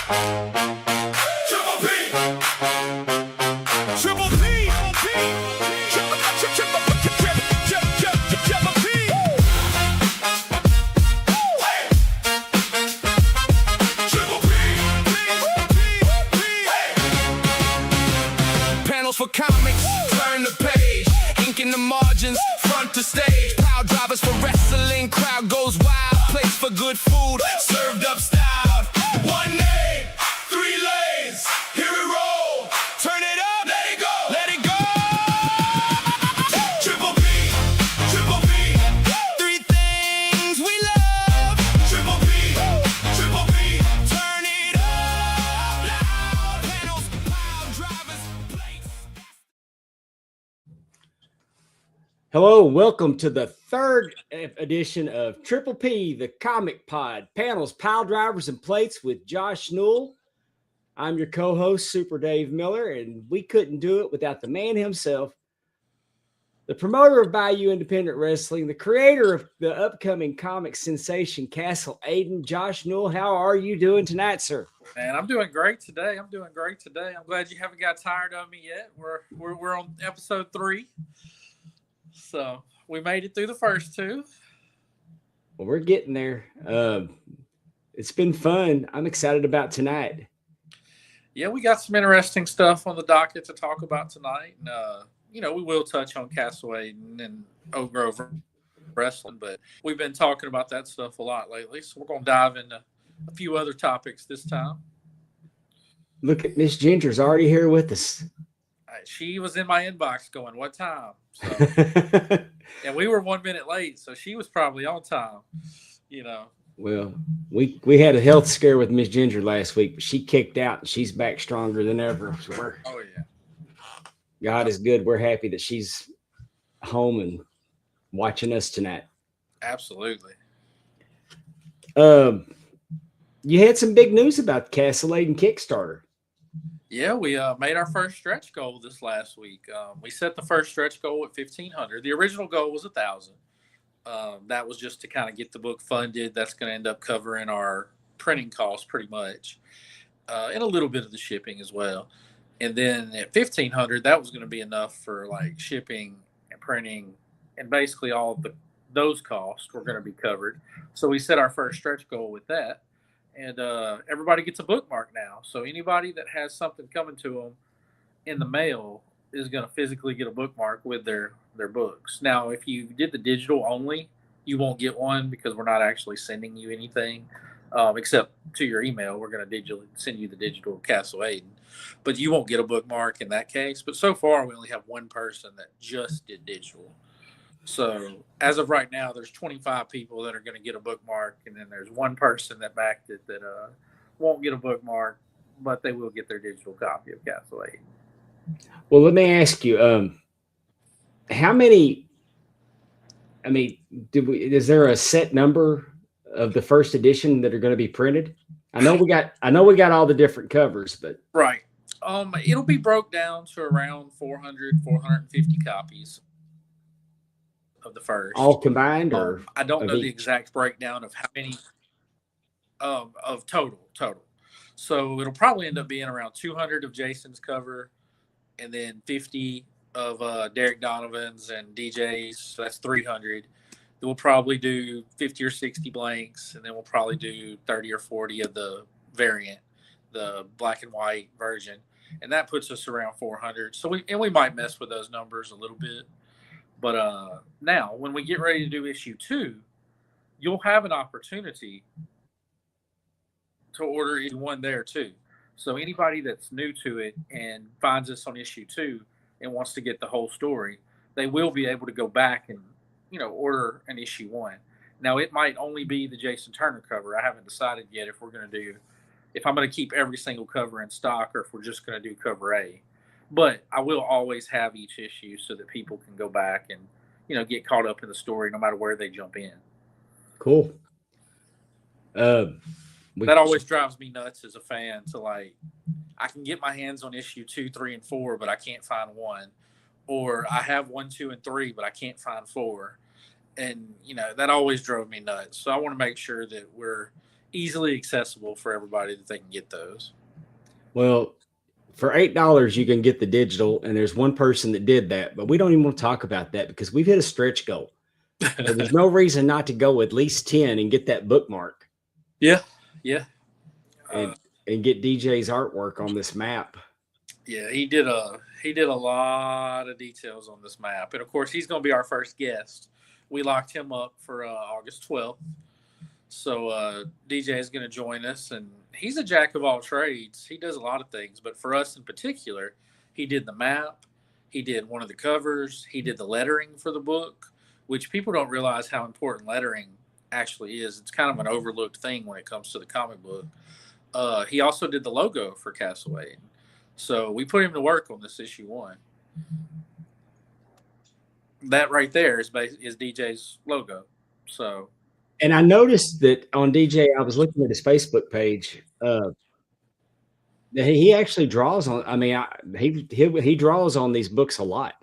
Triple P. Triple P. Triple P. Panels for comics, turn the page. Ink in the margins, front to stage. Power drivers for wrestling, crowd goes wild. Place for good food, served up style. One name, 3 lanes, here we roll. Turn it up, let it go, let it go. Triple P, 3 things we love. Triple P, turn it up loud. Panels, power drivers, plates. Hello, welcome to the third edition of Triple P, the Comic Pod, panels, pile drivers, and plates with Josh Newell. I'm your co-host, Super Dave Miller, and we couldn't do it without the man himself, the promoter of Bayou Independent Wrestling, the creator of the upcoming comic sensation Castle Aiden, Josh Newell. How are you doing tonight, sir? Man, I'm doing great today. I'm glad you haven't got tired of me yet. We're on episode 3. So we made it through the first 2. Well, we're getting there. It's been fun. I'm excited about tonight. Yeah, we got some interesting stuff on the docket to talk about tonight. And, we will touch on Castle Aiden and Oak Grove Wrestling, but we've been talking about that stuff a lot lately. So we're going to dive into a few other topics this time. Look at Miss Ginger's already here with us. She was in my inbox going, what time? So, and we were 1 minute late, so she was probably on time, Well, we had a health scare with Miss Ginger last week, but she kicked out and she's back stronger than ever. So oh, yeah. God is good. We're happy that she's home and watching us tonight. Absolutely. You had some big news about Castle Aiden Kickstarter. Yeah, we made our first stretch goal this last week. We set the first stretch goal at 1,500. The original goal was 1,000. That was just to kind of get the book funded. That's going to end up covering our printing costs pretty much, and a little bit of the shipping as well. And then at 1,500, that was going to be enough for like shipping and printing, and basically all of those costs were going to be covered. So we set our first stretch goal with that. And everybody gets a bookmark now. So anybody that has something coming to them in the mail is going to physically get a bookmark with their books. Now, if you did the digital only, you won't get one because we're not actually sending you anything except to your email. We're going to digitally send you the digital Castle Aiden. But you won't get a bookmark in that case. But so far, we only have one person that just did digital. So as of right now, there's 25 people that are going to get a bookmark, and then there's one person that backed it that won't get a bookmark, but they will get their digital copy of Castle Aiden. Well, let me ask you, how many? I mean, is there a set number of the first edition that are going to be printed? I know we got all the different covers, but right. It'll be broke down to around 400, 450 copies. Of the first, all combined, or I don't know the each? exact breakdown of how many of total. So it'll probably end up being around 200 of Jason's cover, and then 50 of Derek Donovan's and DJ's. So that's 300. Then we'll probably do 50 or 60 blanks, and then we'll probably do 30 or 40 of the variant, the black and white version, and that puts us around 400. So we might mess with those numbers a little bit. But now, when we get ready to do issue 2, you'll have an opportunity to order issue 1 there too. So anybody that's new to it and finds us on issue 2 and wants to get the whole story, they will be able to go back and order an issue 1. Now, it might only be the Jason Turner cover. I haven't decided yet if I'm going to keep every single cover in stock or if we're just going to do cover A. But I will always have each issue so that people can go back and, get caught up in the story no matter where they jump in. Cool. That always drives me nuts as a fan to I can get my hands on issue 2, 3, and 4, but I can't find 1. Or I have 1, 2, and 3, but I can't find 4. And, that always drove me nuts. So I want to make sure that we're easily accessible for everybody that they can get those. Well, for $8, you can get the digital, and there's one person that did that, but we don't even want to talk about that because we've hit a stretch goal. So there's no reason not to go at least 10 and get that bookmark. Yeah. And get DJ's artwork on this map. Yeah, he did a lot of details on this map, and of course he's going to be our first guest. We locked him up for August 12th, so DJ is going to join us, and he's a jack of all trades. He does a lot of things, but for us in particular, he did the map, he did one of the covers, he did the lettering for the book, which people don't realize how important lettering actually is. It's kind of an overlooked thing when it comes to the comic book. He also did the logo for Castle Aiden. So we put him to work on this issue 1. That right there is DJ's logo. So, and I noticed that on DJ, I was looking at his Facebook page. He actually draws on. I mean, he draws on these books a lot.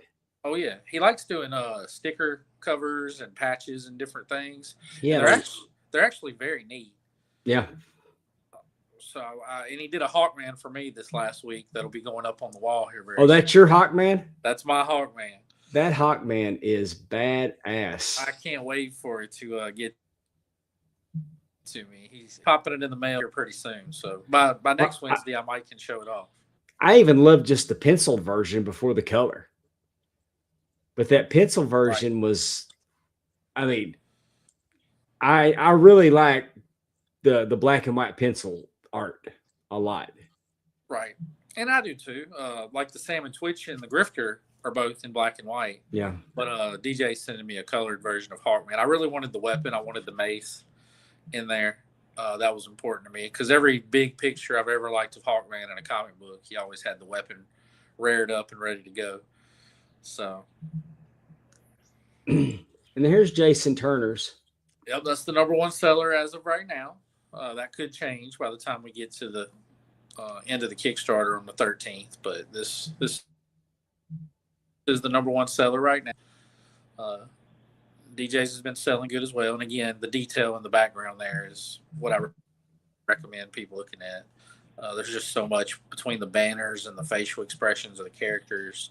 Oh yeah, he likes doing sticker covers and patches and different things. Yeah, and they're actually very neat. Yeah. So, and he did a Hawkman for me this last week that'll be going up on the wall here very soon. That's your Hawkman? That's my Hawkman. That Hawkman is badass. I can't wait for it to get to me. He's popping it in the mail here pretty soon. So by next Wednesday, I might can show it off. I even love just the penciled version before the color. But that pencil version was, I mean, I really like the black and white pencil art a lot. Right. And I do too. Like the Salmon Twitch and the Grifter are both in black and white. Yeah. But DJ sending me a colored version of Hawkman. I really wanted the weapon. I wanted the mace in there. That was important to me because every big picture I've ever liked of Hawkman in a comic book, he always had the weapon reared up and ready to go. So. And then here's Jason Turner's. Yep, that's the #1 seller as of right now. That could change by the time we get to the end of the Kickstarter on the 13th. But this is the #1 seller right now. DJ's has been selling good as well. And again, the detail in the background there is what I recommend people looking at. There's just so much between the banners and the facial expressions of the characters.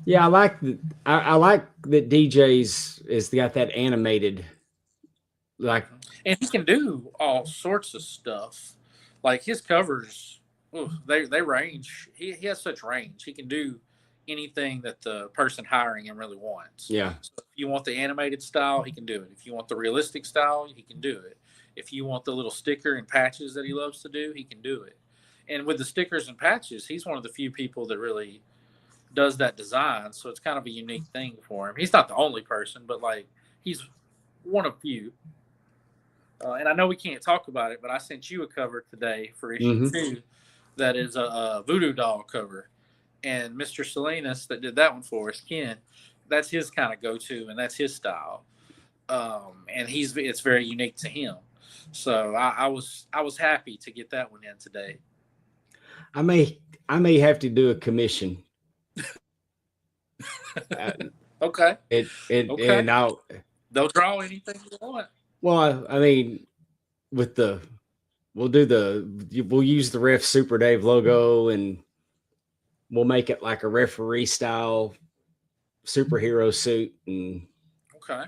Yeah, I like that DJ's is got that animated, like, and he can do all sorts of stuff. Like his covers, they range. He has such range. He can do anything that the person hiring him really wants. Yeah. So if you want the animated style, he can do it. If you want the realistic style, he can do it. If you want the little sticker and patches that he loves to do, he can do it. And with the stickers and patches, he's one of the few people that really does that design. So it's kind of a unique thing for him. He's not the only person, but like he's one of few. And I know we can't talk about it, but I sent you a cover today for issue 2 that is a voodoo doll cover. And Mr. Salinas that did that one for us, Ken, that's his kind of go-to and that's his style. And it's very unique to him. So I was happy to get that one in today. I may have to do a commission. Okay. Okay. And they'll draw anything you want. Well, I mean, we'll use the Ref Super Dave logo and we'll make it like a referee style superhero suit. And okay.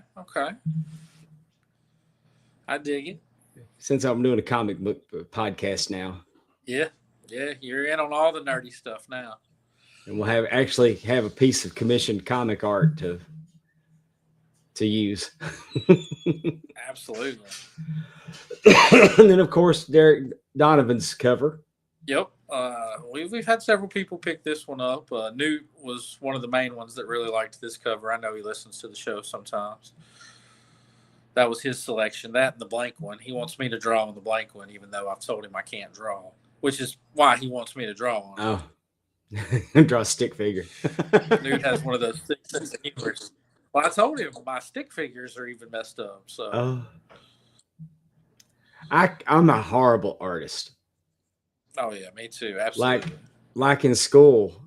I dig it. Since I'm doing a comic book podcast now. Yeah, you're in on all the nerdy stuff now. And we'll have a piece of commissioned comic art to use. Absolutely. And then of course Derek Donovan's cover. Yep. We've had several people pick this one up. Newt was one of the main ones that really liked this cover. I know he listens to the show sometimes. That was his selection. That and the blank one. He wants me to draw on the blank one, even though I've told him I can't draw, which is why he wants me to draw on it. Oh, draw a stick figure. Newt has one of those thick sense of humor. Well, I told him my stick figures are even messed up. So, I'm a horrible artist. Oh yeah, me too. Absolutely. Like in school,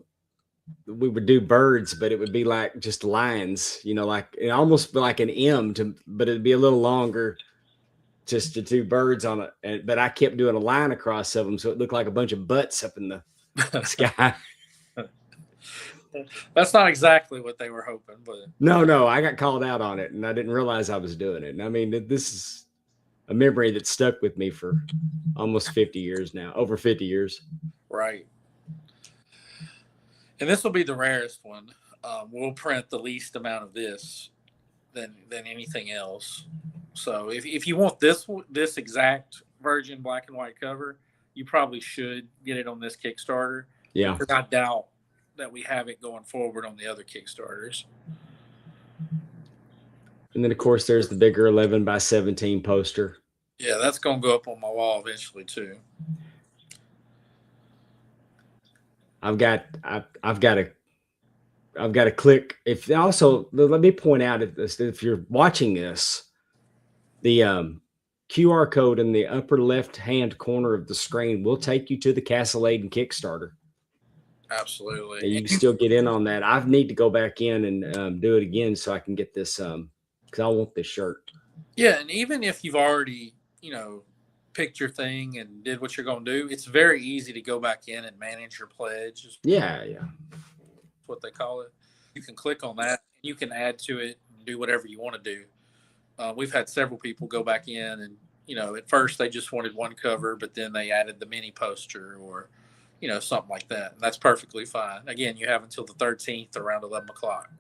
we would do birds, but it would be like just lines, like it almost be like an M but it'd be a little longer just the two birds on it. But I kept doing a line across of them, so it looked like a bunch of butts up in the sky. That's not exactly what they were hoping, but No, I got called out on it, and I didn't realize I was doing it. And I mean, this is a memory that stuck with me for almost 50 years now, over 50 years. right. And this will be the rarest one. We'll print the least amount of this than anything else. So if you want this exact Virgin black and white cover, you probably should get it on this Kickstarter. Yeah. Because I doubt that we have it going forward on the other Kickstarters. And then, of course, there's the bigger 11 by 17 poster. Yeah, that's going to go up on my wall eventually too. I've got to click. If also, let me point out if you're watching this, the QR code in the upper left-hand corner of the screen will take you to the Castle Aiden Kickstarter. Absolutely. And you can still get in on that. I need to go back in and do it again so I can get this because I want this shirt. Yeah, and even if you've already, picked your thing and did what you're going to do, it's very easy to go back in and manage your pledge. Yeah. That's what they call it. You can click on that. You can add to it and do whatever you want to do. We've had several people go back in and, at first they just wanted one cover, but then they added the mini poster or, something like that. And that's perfectly fine. Again, you have until the 13th around 11 o'clock.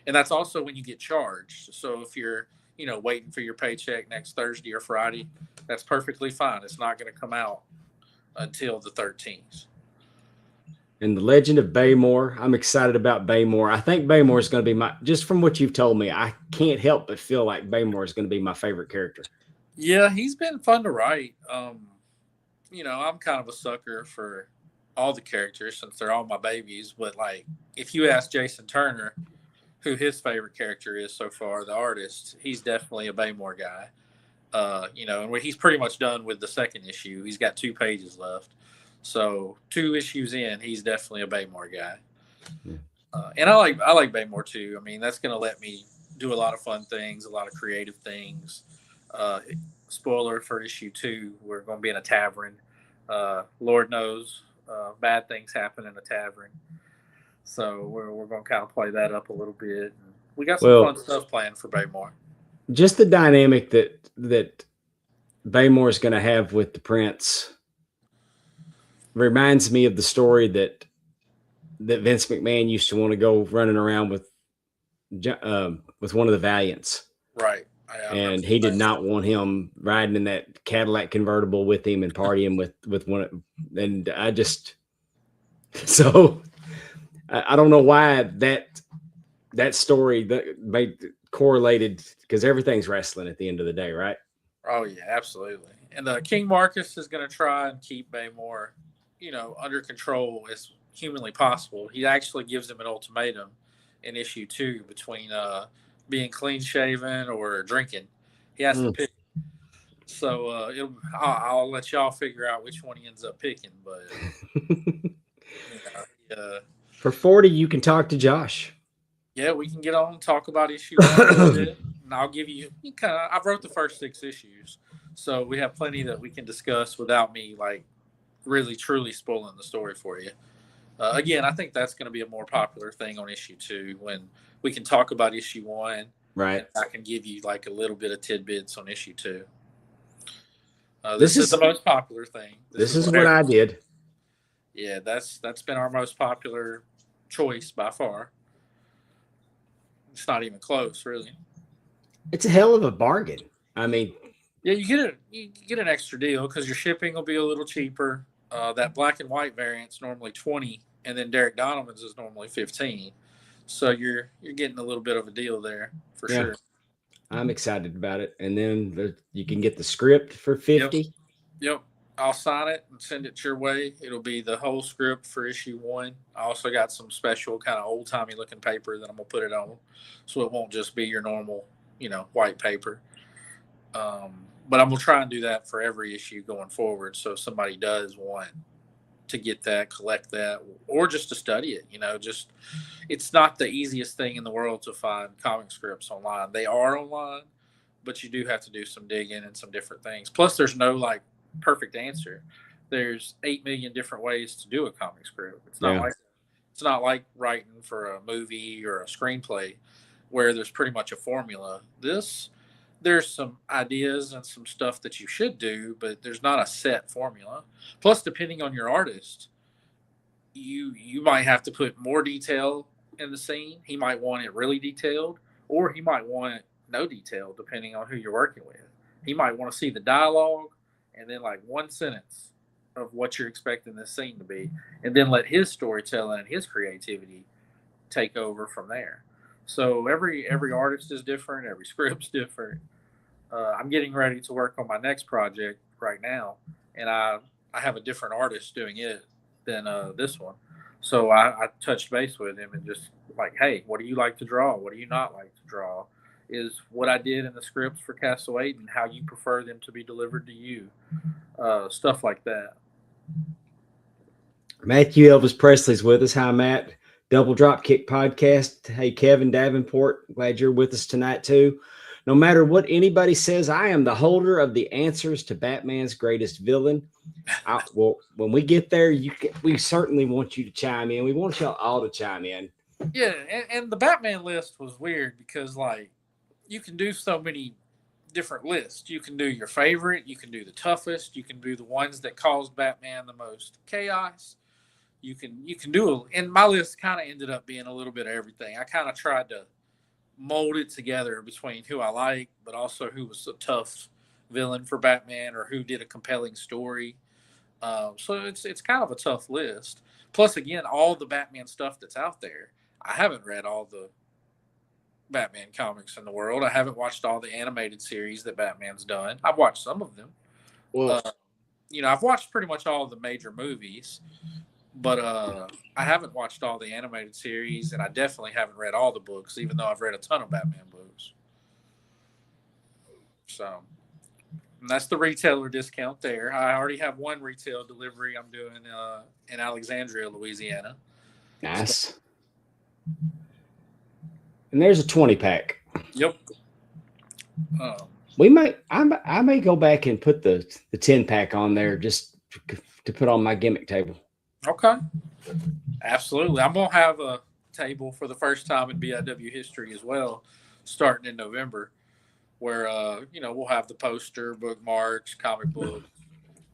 And that's also when you get charged. So if you're, waiting for your paycheck next Thursday or Friday, that's perfectly fine. It's not going to come out until the 13th. And the Legend of Baymore, I'm excited about Baymore. I think Baymore is going to be just from what you've told me, I can't help but feel like Baymore is going to be my favorite character. Yeah, he's been fun to write. I'm kind of a sucker for all the characters since they're all my babies. But if you ask Jason Turner who his favorite character is so far, the artist, he's definitely a Baymore guy. And he's pretty much done with the second issue. He's got 2 pages left. So 2 issues in, he's definitely a Baymore guy. Yeah. And I like Baymore too. I mean, that's going to let me do a lot of fun things, a lot of creative things. Spoiler for issue 2, we're going to be in a tavern. Lord knows bad things happen in a tavern. So we're going to kind of play that up a little bit. We got some fun stuff planned for Baymore. Just the dynamic that Baymore is going to have with the prince reminds me of the story that Vince McMahon used to want to go running around with one of the Valiants. Right. And he did not want him riding in that Cadillac convertible with him and partying with one. And I don't know why that story that made correlated, because everything's wrestling at the end of the day, right? Oh yeah, absolutely. And King Marcus is going to try and keep Baymore, under control as humanly possible. He actually gives him an ultimatum in issue 2 between being clean shaven or drinking. He has to pick. So I'll let y'all figure out which one he ends up picking. But for 40, you can talk to Josh. Yeah, we can get on and talk about issue 1 a little bit, and I'll give you I wrote the first 6 issues, so we have plenty that we can discuss without me really truly spoiling the story for you. Again, I think that's going to be a more popular thing on issue 2 when we can talk about issue 1. Right. I can give you a little bit of tidbits on issue 2. This is the most popular thing. This is what I did. Yeah, that's been our most popular choice by far. It's not even close, really. It's a hell of a bargain. I mean, yeah, you get an extra deal because your shipping will be a little cheaper. That black and white variant's normally $20, and then Derek Donovan's is normally $15. So you're getting a little bit of a deal there for sure. I'm excited about it. And then you can get the script for $50. Yep. I'll sign it and send it your way. It'll be the whole script for issue 1. I also got some special kind of old-timey looking paper that I'm going to put it on, so it won't just be your normal, white paper. But I'm going to try and do that for every issue going forward, so if somebody does want to get that, collect that, or just to study it, it's not the easiest thing in the world to find comic scripts online. They are online, but you do have to do some digging and some different things. Plus, there's no like perfect answer. There's 8 million different ways to do a comic script. It's not like writing for a movie or a screenplay where there's pretty much a formula. There's some ideas and some stuff that you should do, but there's not a set formula. Plus, depending on your artist, you might have to put more detail in the scene. He might want it really detailed, or he might want no detail, depending on who you're working with. He might want to see the dialogue and then like one sentence of what you're expecting this scene to be, and then let his storytelling and his creativity take over from there. So every artist is different, every script's different. I'm getting ready to work on my next project right now, and I have a different artist doing it than this one. So I touched base with him and just like, hey, what do you like to draw? What do you not like to draw? Is what I did in the scripts for Castle Aiden, how you prefer them to be delivered to you, stuff like that. Matthew Elvis Presley's with us. Hi, Matt. Double Dropkick Podcast. Hey, Kevin Davenport. Glad you're with us tonight, too. No matter what anybody says, I am the holder of the answers to Batman's greatest villain. Well, when we get there, we certainly want you to chime in. We want y'all all to chime in. Yeah, and the Batman list was weird because, like, you can do so many different lists. You can do your favorite. You can do the toughest. You can do the ones that caused Batman the most chaos. You can do and my list kind of ended up being a little bit of everything. I kind of tried to mold it together between who I like, but also who was a tough villain for Batman or who did a compelling story. So it's kind of a tough list. Plus, again, all the Batman stuff that's out there. I haven't read all the Batman comics in the world. I haven't watched all the animated series that Batman's done. I've watched some of them. Well, I've watched pretty much all the major movies, but I haven't watched all the animated series, and I definitely haven't read all the books, even though I've read a ton of Batman books. So that's the retailer discount there. I already have one retail delivery I'm doing in Alexandria, Louisiana. nice. So, and there's a 20-pack. Yep. I may go back and put the 10-pack on there just to put on my gimmick table. Okay. Absolutely. I'm going to have a table for the first time in BIW history as well, starting in November, where, we'll have the poster, bookmarks, comic book,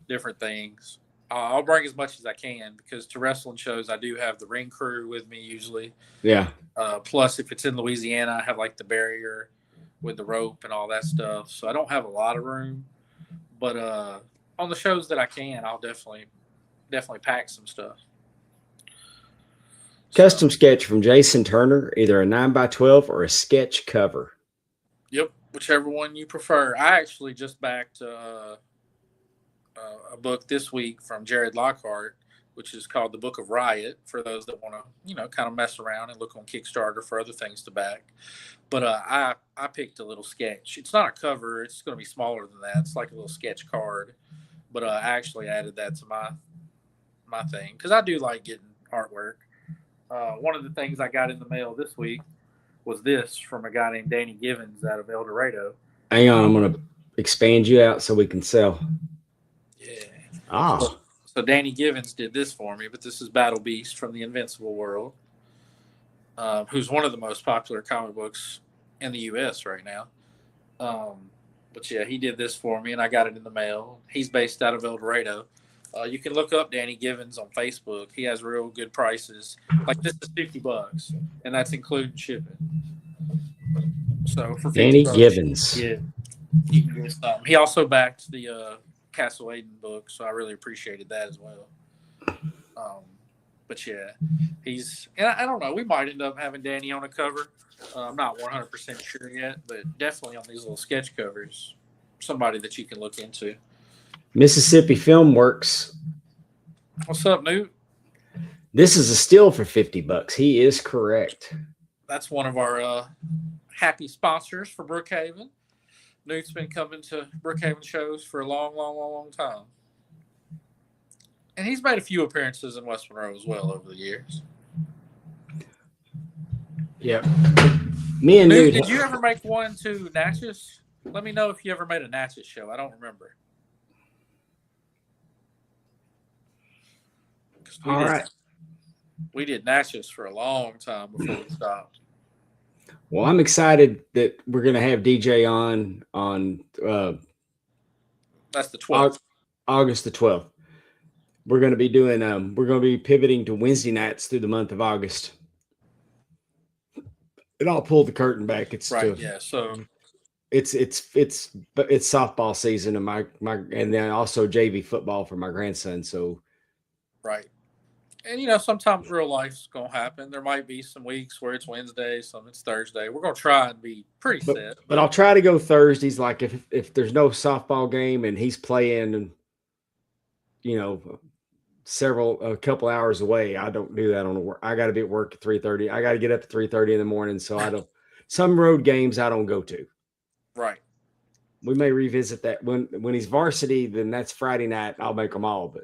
different things. I'll bring as much as I can because to wrestling shows, I do have the ring crew with me usually. Yeah. Plus, if it's in Louisiana, I have like the barrier with the rope and all that stuff. So I don't have a lot of room, but on the shows that I can, I'll definitely pack some stuff. Custom sketch from Jason Turner, either a 9x12 or a sketch cover. Yep, whichever one you prefer. I actually just backed a book this week from Jared Lockhart, which is called The Book of Riot, for those that want to, kind of mess around and look on Kickstarter for other things to back. But I picked a little sketch. It's not a cover. It's going to be smaller than that. It's like a little sketch card. But I actually added that to my thing because I do like getting artwork. One of the things I got in the mail this week was this from a guy named Danny Givens out of El Dorado. Hang on, I'm going to expand you out so we can sell. Yeah. So Danny Givens did this for me, but this is Battle Beast from the Invincible world, who's one of the most popular comic books in the U.S. right now. But yeah, he did this for me, and I got it in the mail. He's based out of El Dorado. You can look up Danny Givens on Facebook. He has real good prices. Like this is $50, and that's including shipping. So for Danny $50, Givens, yeah, you can get something. He also backed the Castle Aiden book, so I really appreciated that as well. But yeah, and I don't know. We might end up having Danny on a cover. I'm not 100% sure yet, but definitely on these little sketch covers, somebody that you can look into. Mississippi Film Works. What's up, Newt? This is a steal for $50. He is correct. That's one of our happy sponsors for Brookhaven. Newt's been coming to Brookhaven shows for a long time. And he's made a few appearances in West Monroe as well over the years. Yep. Me and Newt, Newt. did you ever make one to Natchez? Let me know if you ever made a Natchez show. I don't remember. All right. We did Natchez for a long time before we stopped. Well, I'm excited that we're going to have DJ on That's the 12th. August the 12th. We're going to be doing we're going to be pivoting to Wednesday nights through the month of August. And I'll pull the curtain back. It's right. Yeah. So it's softball season, and my and then also JV football for my grandson. So right. And sometimes real life's gonna happen. There might be some weeks where it's Wednesday, some it's Thursday. We're gonna try and be pretty set. But I'll try to go Thursdays. Like if there's no softball game and he's playing, a couple hours away, I don't do that on the work. I got to be at work at 3:30. I got to get up at 3:30 in the morning. So I don't. Some road games I don't go to. Right. We may revisit that when he's varsity. Then that's Friday night. I'll make them all. But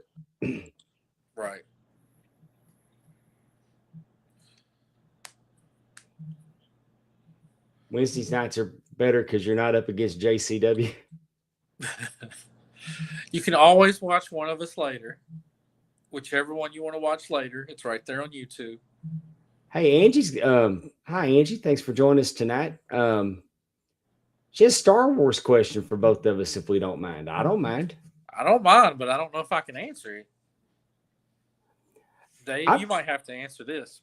right. Wednesdays nights are better because you're not up against JCW. You can always watch one of us later. Whichever one you want to watch later, it's right there on YouTube. Hey, Angie's hi Angie, thanks for joining us tonight. She has a Star Wars question for both of us if we don't mind. I don't mind. I don't mind, but I don't know if I can answer it. Dave, you might have to answer this.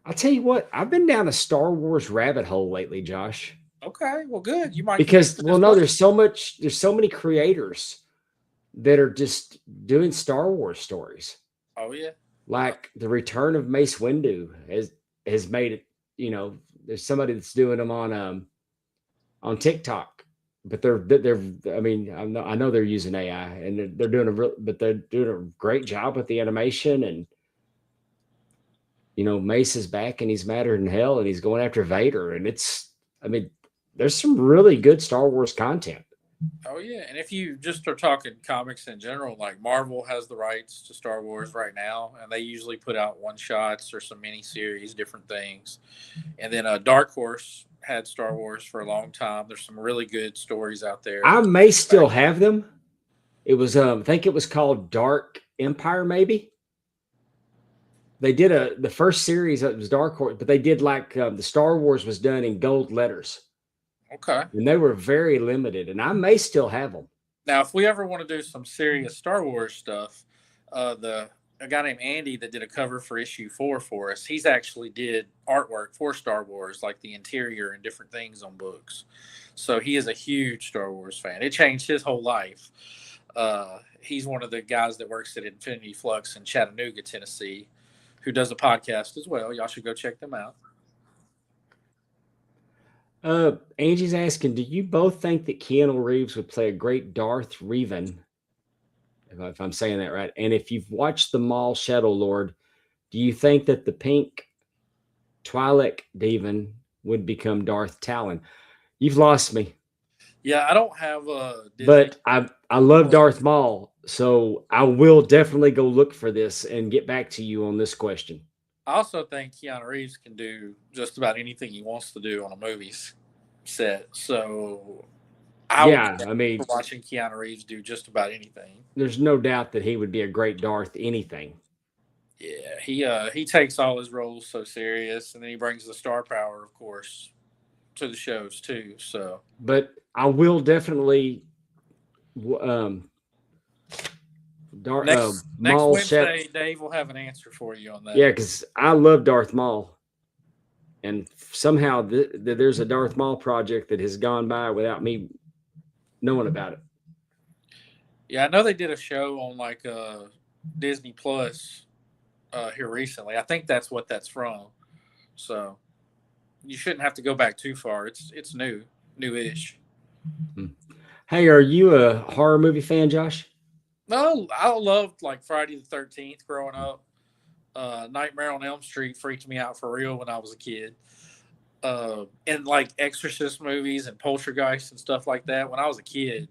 I'll tell you what, I've been down a Star Wars rabbit hole lately, Josh. Okay, well, good. You might because there's so many creators that are just doing Star Wars stories. Oh yeah, like the Return of Mace Windu has made it. There's somebody that's doing them on TikTok, but they're. I mean, I know they're using AI and they're doing a great job with the animation and. Mace is back and he's madder than hell and he's going after Vader. And there's some really good Star Wars content. Oh, yeah. And if you just are talking comics in general, like Marvel has the rights to Star Wars right now, and they usually put out one-shots or some mini-series, different things. And then Dark Horse had Star Wars for a long time. There's some really good stories out there. I may still have them. It was, I think it was called Dark Empire, maybe. They did the first series, it was Dark Horse, but they did the Star Wars was done in gold letters. Okay. And they were very limited, and I may still have them. Now, if we ever want to do some serious Star Wars stuff, a guy named Andy that did a cover for issue 4 for us, he's actually did artwork for Star Wars, like the interior and different things on books. So he is a huge Star Wars fan. It changed his whole life. He's one of the guys that works at Infinity Flux in Chattanooga, Tennessee, who does a podcast as well. Y'all should go check them out. Angie's asking, do you both think that Keanu Reeves would play a great Darth Revan? If I'm saying that right. And if you've watched the Maul Shadow Lord, do you think that the pink Twi'lek Devon would become Darth Talon? You've lost me. Yeah, I don't have Disney. But I love Darth Maul, so I will definitely go look for this and get back to you on this question. I also think Keanu Reeves can do just about anything he wants to do on a movie set. So I mean, watching Keanu Reeves do just about anything. There's no doubt that he would be a great Darth anything. Yeah, he takes all his roles so serious, and then he brings the star power, of course, to the shows too. So, but I will definitely next Wednesday, Dave will have an answer for you on that. Yeah, because I love Darth Maul, and somehow there's a Darth Maul project that has gone by without me knowing about it. Yeah, I know they did a show on Disney Plus here recently. I think that's what that's from. So you shouldn't have to go back too far. It's newish. Hey, are you a horror movie fan, Josh? No, I loved Friday the 13th growing up. Nightmare on Elm Street freaked me out for real when I was a kid. And Exorcist movies and Poltergeist and stuff like that when I was a kid.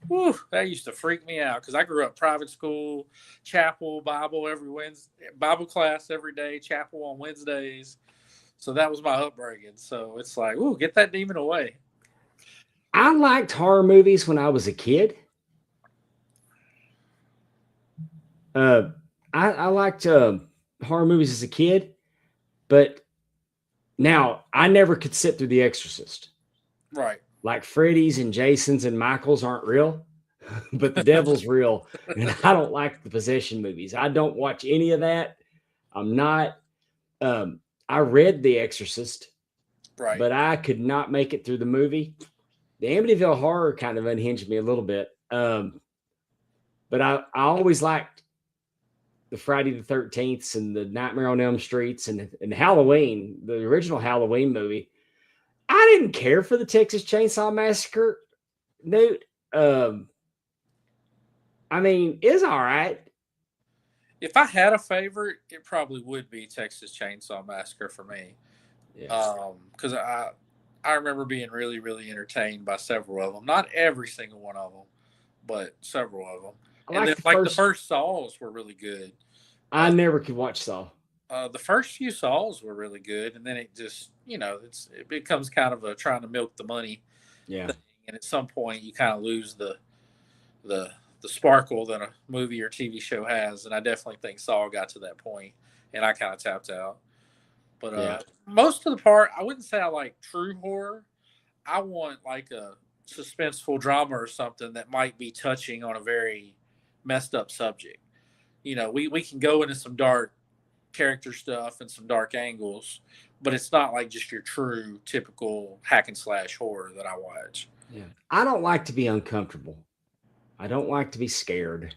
Whew, that used to freak me out because I grew up private school, chapel, Bible every Wednesday, Bible class every day, chapel on Wednesdays. So that was my upbringing. So it's ooh, get that demon away. I liked horror movies when I was a kid. Uh, I liked horror movies as a kid, but now I never could sit through The Exorcist. Right. Like Freddy's and Jason's and Michael's aren't real, but the devil's real. And I don't like the possession movies. I don't watch any of that. I'm not. Um, I read The Exorcist, Right. but I could not make it through the movie. The Amityville Horror kind of unhinged me a little bit. But I always liked the Friday the 13th and the Nightmare on Elm Streets and Halloween, the original Halloween movie. I didn't care for the Texas Chainsaw Massacre, Newt. I mean, it's all right. If I had a favorite, it probably would be Texas Chainsaw Massacre for me. Yeah. Because I remember being really, really entertained by several of them. Not every single one of them, but several of them. And then, the first Saws were really good. I never could watch Saw. The first few Saws were really good, and then it just, it becomes kind of a trying to milk the money. Yeah. Thing. And at some point, you kind of lose the sparkle that a movie or TV show has. And I definitely think Saw got to that point, and I kind of tapped out. But most of the part, I wouldn't say I like true horror. I want like a suspenseful drama or something that might be touching on a very messed up subject. We can go into some dark character stuff and some dark angles, but it's not like just your true typical hack and slash horror that I watch. Yeah. I don't like to be uncomfortable. I don't like to be scared.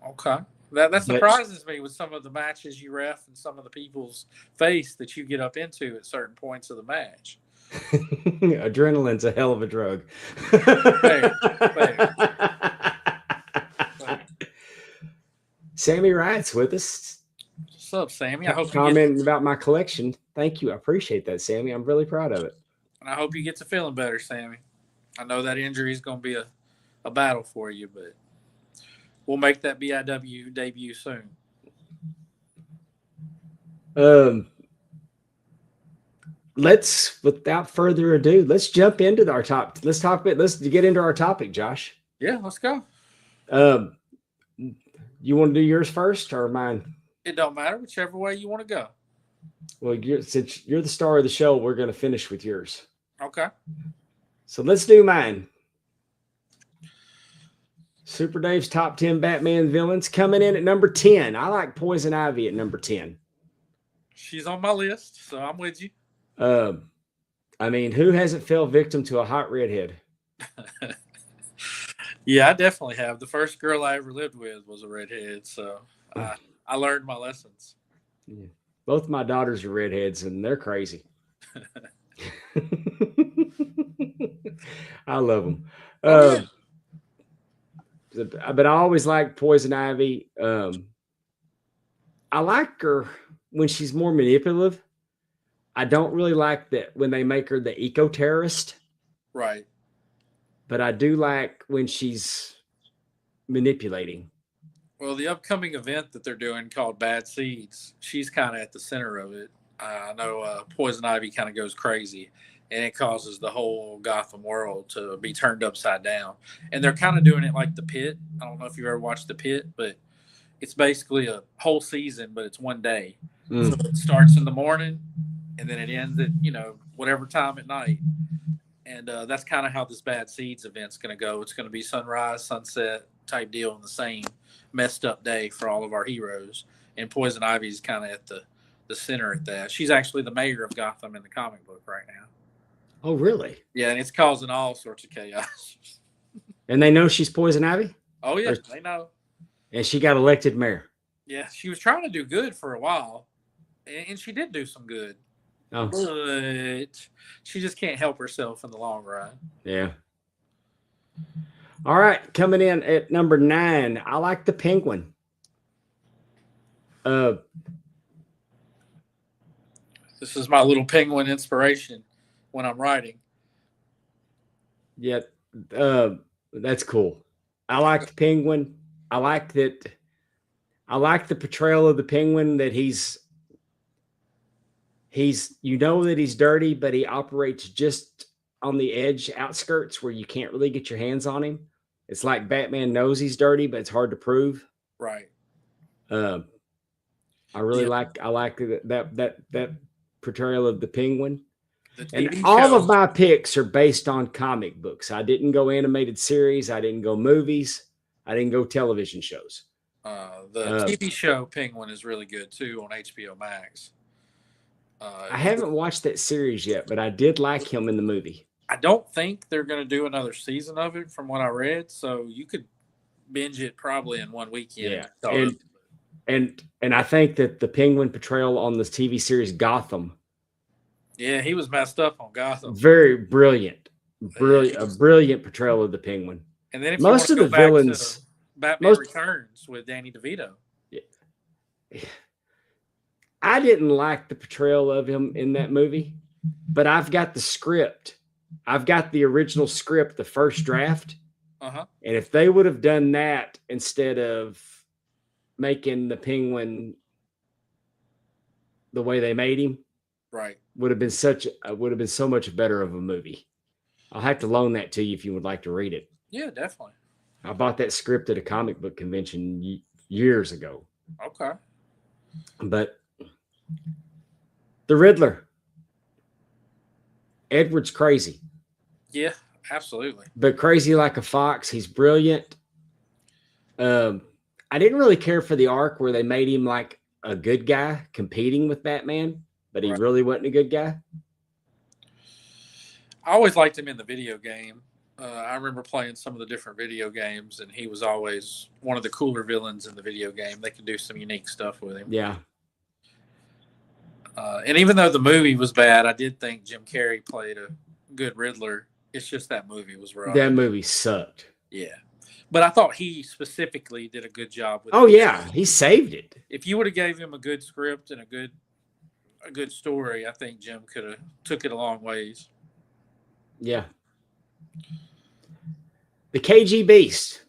Okay. That surprises me with some of the matches you ref and some of the people's face that you get up into at certain points of the match. Adrenaline's a hell of a drug. Fair. Sammy Wright's with us. What's up, Sammy? I hope commenting about my collection. Thank you. I appreciate that, Sammy. I'm really proud of it. And I hope you get to feeling better, Sammy. I know that injury is going to be a battle for you, but we'll make that BIW debut soon. Let's, without further ado, let's jump into our top. Let's get into our topic, Josh. Yeah, let's go. You want to do yours first or mine? It don't matter, whichever way you want to go. Well, since you're the star of the show, we're going to finish with yours. Okay. So let's do mine. Super Dave's top 10 Batman villains coming in at number 10. I like Poison Ivy at number 10. She's on my list, so I'm with you. I mean, who hasn't fell victim to a hot redhead? Yeah, I definitely have. The first girl I ever lived with was a redhead, so I learned my lessons. Yeah. Both my daughters are redheads, and they're crazy. I love them. But I always like Poison Ivy. I like her when she's more manipulative. I don't really like that when they make her the eco-terrorist. Right. But I do like when she's manipulating. Well, the upcoming event that they're doing called Bad Seeds, she's kind of at the center of it. I know Poison Ivy kind of goes crazy, and it causes the whole Gotham world to be turned upside down. And they're kind of doing it like The Pit. I don't know if you've ever watched The Pit, but it's basically a whole season, but it's one day. So it starts in the morning, and then it ends at, whatever time at night. And that's kind of how this Bad Seeds event's going to go. It's going to be sunrise, sunset type deal on the same messed up day for all of our heroes. And Poison Ivy's kind of at the center at that. She's actually the mayor of Gotham in the comic book right now. Oh, really? Yeah, and it's causing all sorts of chaos. And they know she's Poison Ivy? Oh, yeah, they know. And she got elected mayor. Yeah, she was trying to do good for a while, and she did do some good. Oh. But she just can't help herself in the long run. Yeah. All right, coming in at number 9, I like the Penguin. This is my little penguin inspiration when I'm writing. Yeah, that's cool. I like the Penguin. I like that. I like the portrayal of the Penguin, that he's that he's dirty, but he operates just on the edge outskirts where you can't really get your hands on him. It's like Batman knows he's dirty, but it's hard to prove. Right. Uh, I really Yeah. like that portrayal of the Penguin. The And TV all of shows. my picks are based on comic books. I didn't go animated series. I didn't go movies. I didn't go television shows. The TV show Penguin is really good too on HBO Max. I haven't watched that series yet, but I did like him in the movie. I don't think they're going to do another season of it from what I read. So you could binge it probably in one weekend. Yeah. And I think that the Penguin portrayal on the TV series Gotham. Yeah, he was messed up on Gotham. Very brilliant. A brilliant portrayal of the Penguin. And then if most you of the villains, Batman Returns with Danny DeVito. I didn't like the portrayal of him in that movie, but I've got the script. I've got the original script, the first draft. Uh-huh. And if they would have done that instead of making the Penguin the way they made him, right, would have been so much better of a movie. I'll have to loan that to you if you would like to read it. Yeah, definitely. I bought that script at a comic book convention years ago. Okay. But the Riddler, Edward's crazy. Yeah, absolutely. But crazy like a fox. He's brilliant. I didn't really care for the arc where they made him like a good guy competing with Batman, but he really wasn't a good guy. I always liked him in the video game. I remember playing some of the different video games, and he was always one of the cooler villains in the video game. They could do some unique stuff with him. Yeah. And even though the movie was bad, I did think Jim Carrey played a good Riddler. It's just that movie was rough. That movie sucked. Yeah. But I thought he specifically did a good job with it. Yeah, he saved it. If you would have gave him a good script and a good story, I think Jim could have took it a long ways. Yeah. The KG Beast.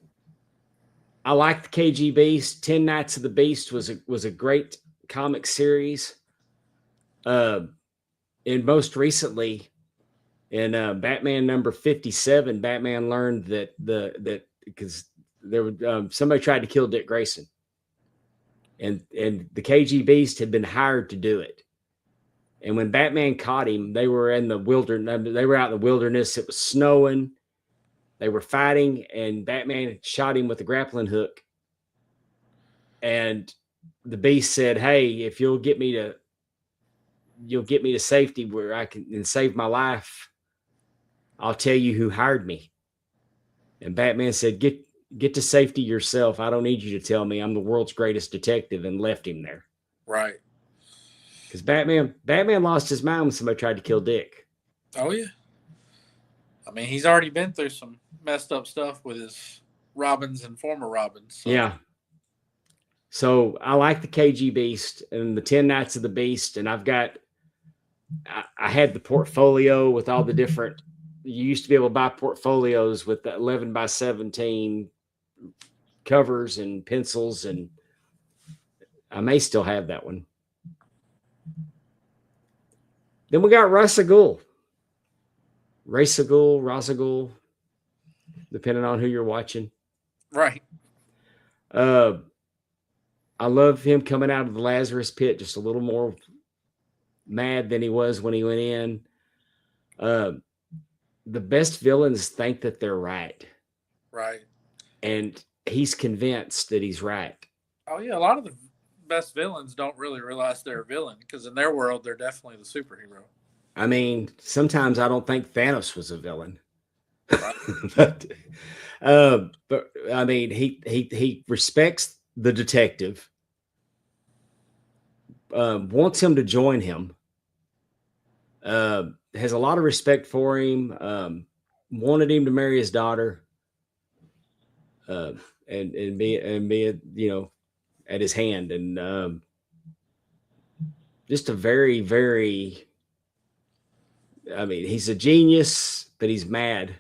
I like the KG Beast. 10 Nights of the Beast was a great comic series. And most recently, in Batman number 57, Batman learned that because there was somebody tried to kill Dick Grayson, and the KG Beast had been hired to do it. And when Batman caught him, they were in the wilderness. They were out in the wilderness. It was snowing. They were fighting, and Batman shot him with a grappling hook. And the Beast said, "Hey, if you'll get me to safety where I can and save my life, I'll tell you who hired me." And Batman said, Get to safety yourself. I don't need you to tell me. I'm the world's greatest detective," and left him there. Right. Because Batman lost his mind when somebody tried to kill Dick. Oh, yeah. I mean, he's already been through some messed up stuff with his Robins and former Robins. So. Yeah. So I like the KG Beast and the 10 Nights of the Beast. And I had the portfolio with all the different, you used to be able to buy portfolios with the 11 by 17 covers and pencils. And I may still have that one. Then we got Ra's al Ghul, depending on who you're watching. Right. I love him coming out of the Lazarus pit just a little more mad than he was when he went in. The best villains think that they're right. Right. And he's convinced that he's right. Oh, yeah. A lot of the best villains don't really realize they're a villain because in their world, they're definitely the superhero. I mean, sometimes I don't think Thanos was a villain. Right. but I mean, he respects the detective, wants him to join him, has a lot of respect for him, wanted him to marry his daughter, and be at his hand, and just a very, very. I mean, he's a genius, but he's mad.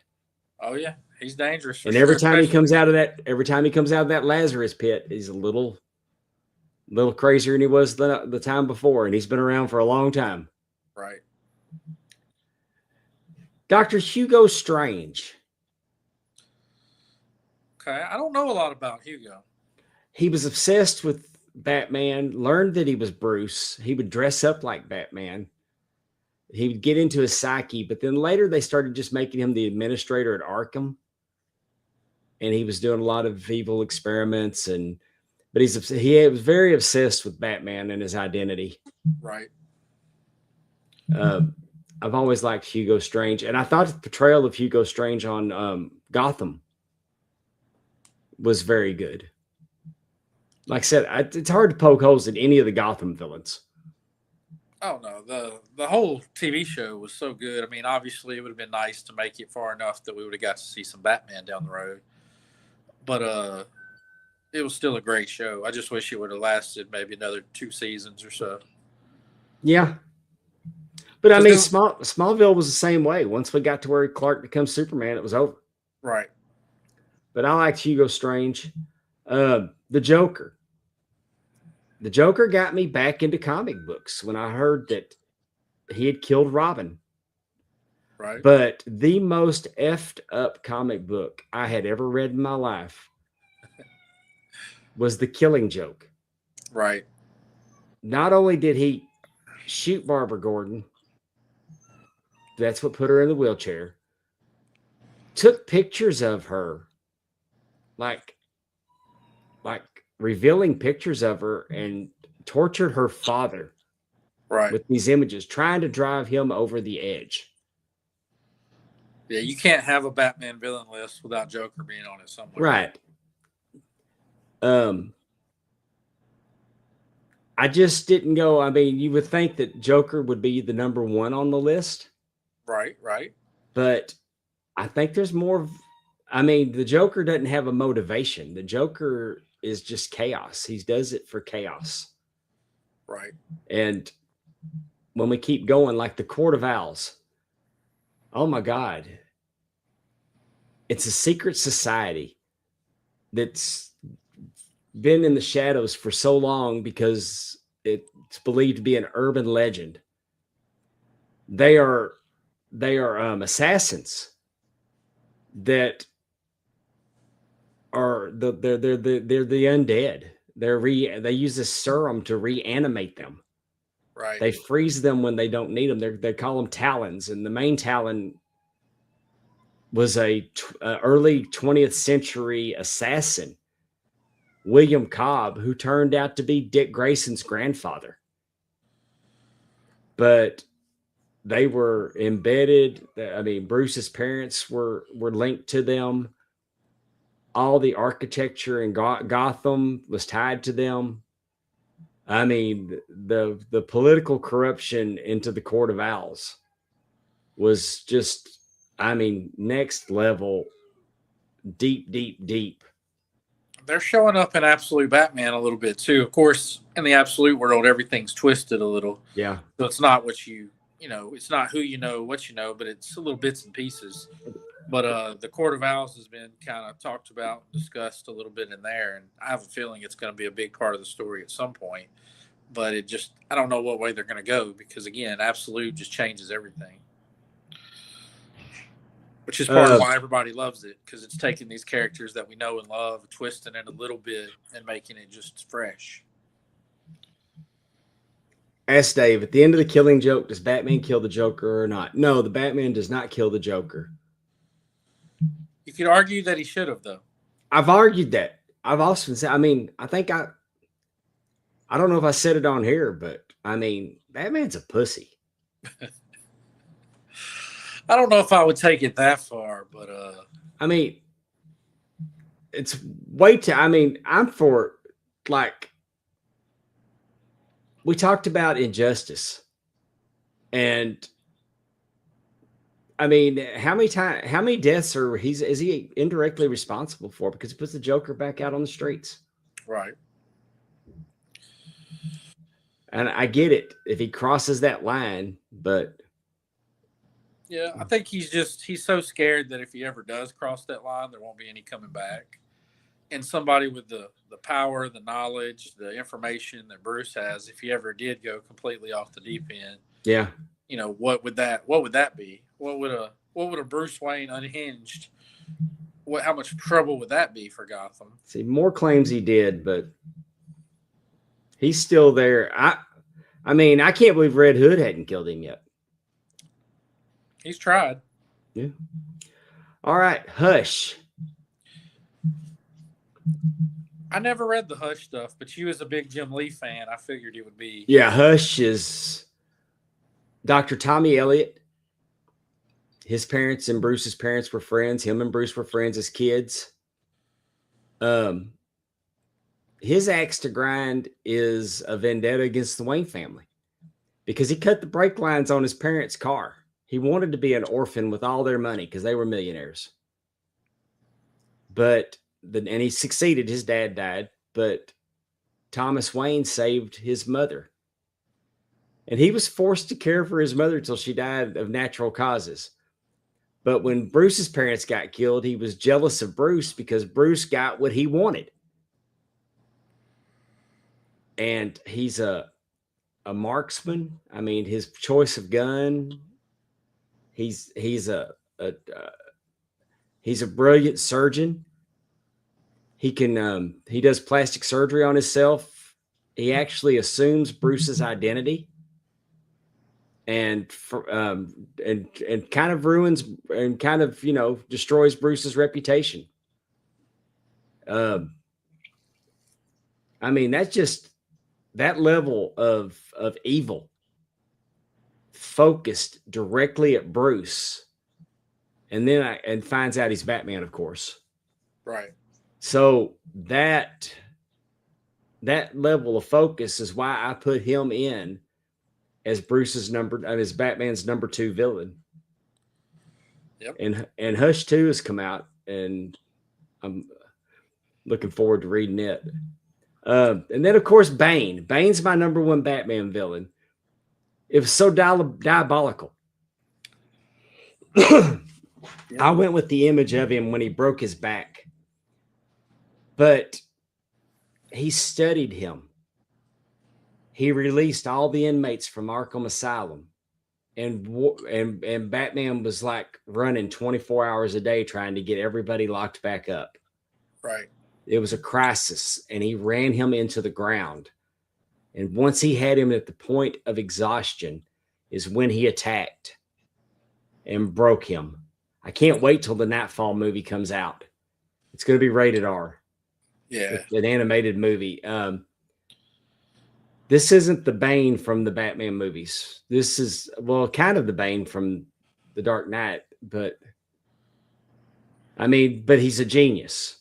Oh yeah, he's dangerous. And every time he comes out of that Lazarus pit, he's a little crazier than he was the time before, and he's been around for a long time. Right. Dr. Hugo Strange. Okay, I don't know a lot about Hugo. He was obsessed with Batman, learned that he was Bruce. He would dress up like Batman. He would get into his psyche, but then later they started just making him the administrator at Arkham. And he was doing a lot of evil experiments, but he was very obsessed with Batman and his identity. Right. I've always liked Hugo Strange, and I thought the portrayal of Hugo Strange on Gotham was very good. Like I said, it's hard to poke holes in any of the Gotham villains. Oh no, the whole TV show was so good. I mean, obviously, it would have been nice to make it far enough that we would have got to see some Batman down the road. But it was still a great show. I just wish it would have lasted maybe another 2 seasons or so. Yeah. But I mean, Smallville was the same way. Once we got to where Clark becomes Superman, it was over. Right. But I liked Hugo Strange. The Joker. The Joker got me back into comic books when I heard that he had killed Robin. Right. But the most effed up comic book I had ever read in my life was The Killing Joke. Right. Not only did he shoot Barbara Gordon, that's what put her in the wheelchair, took pictures of her, like revealing pictures of her, and tortured her father with these images, trying to drive him over the edge. Yeah, you can't have a Batman villain list without Joker being on it somewhere. Right. I just didn't go. I mean, you would think that Joker would be the number one on the list. Right. But I think there's more. I mean, the Joker doesn't have a motivation. The Joker is just chaos. He does it for chaos. Right. And when we keep going, like the Court of Owls, oh my God. It's a secret society that's been in the shadows for so long because it's believed to be an urban legend. They are assassins that are they're the undead. They use this serum to reanimate them. Right. They freeze them when they don't need them. They call them Talons, and the main Talon was a early 20th century assassin, William Cobb, who turned out to be Dick Grayson's grandfather. But they were embedded. I mean, Bruce's parents were linked to them. All the architecture in Gotham was tied to them. I mean, the political corruption into the Court of Owls was just, I mean, next level, deep. They're showing up in Absolute Batman a little bit too. Of course, in the Absolute world, everything's twisted a little. Yeah. So it's not what it's not who you know, what you know, but it's a little bits and pieces. But the Court of Owls has been kind of talked about and discussed a little bit in there. And I have a feeling it's going to be a big part of the story at some point. But I don't know what way they're going to go because, again, Absolute just changes everything. Which is part of why everybody loves it, because it's taking these characters that we know and love, twisting it a little bit, and making it just fresh. Ask Dave, at the end of The Killing Joke, does Batman kill the Joker or not? No, the Batman does not kill the Joker. You could argue that he should have, though. I've argued that. I've also said, I mean, I think I don't know if I said it on here, but I mean, Batman's a pussy. I don't know if I would take it that far, but I mean, it's way too. I mean, I'm for, like, we talked about injustice, and I mean, how many deaths is he indirectly responsible for because he puts the Joker back out on the streets? Right. And I get it if he crosses that line, but yeah, I think he's so scared that if he ever does cross that line, there won't be any coming back. And somebody with the power, the knowledge, the information that Bruce has, if he ever did go completely off the deep end, yeah, what would that be? What what would a Bruce Wayne unhinged? How much trouble would that be for Gotham? See, more claims he did, but he's still there. I mean, I can't believe Red Hood hadn't killed him yet. He's tried. Yeah. All right, Hush. I never read the Hush stuff, but you as a big Jim Lee fan, I figured it would be. Yeah, Hush is Dr. Tommy Elliott. His parents and Bruce's parents were friends. Him and Bruce were friends as kids. His axe to grind is a vendetta against the Wayne family because he cut the brake lines on his parents' car. He wanted to be an orphan with all their money because they were millionaires. And he succeeded. His dad died, but Thomas Wayne saved his mother. And he was forced to care for his mother till she died of natural causes. But when Bruce's parents got killed, he was jealous of Bruce because Bruce got what he wanted. And he's a marksman. I mean, his choice of gun. He's a brilliant surgeon. He does plastic surgery on himself. He actually assumes Bruce's identity, and kind of ruins and kind of destroys Bruce's reputation. I mean, that's just that level of evil focused directly at Bruce, and then finds out he's Batman, of course. Right. So that level of focus is why I put him in as as Batman's number 2 villain. Yep. And Hush 2 has come out, and I'm looking forward to reading it. And then, of course, Bane. Bane's my number 1 Batman villain. It was so diabolical. Yep. I went with the image of him when he broke his back. But he studied him. He released all the inmates from Arkham Asylum. And Batman was like running 24 hours a day trying to get everybody locked back up. Right. It was a crisis, and he ran him into the ground. And once he had him at the point of exhaustion is when he attacked and broke him. I can't wait till the Nightfall movie comes out. It's going to be rated R. Yeah. It's an animated movie. This isn't the Bane from the Batman movies. This is, well, kind of the Bane from The Dark Knight, but he's a genius.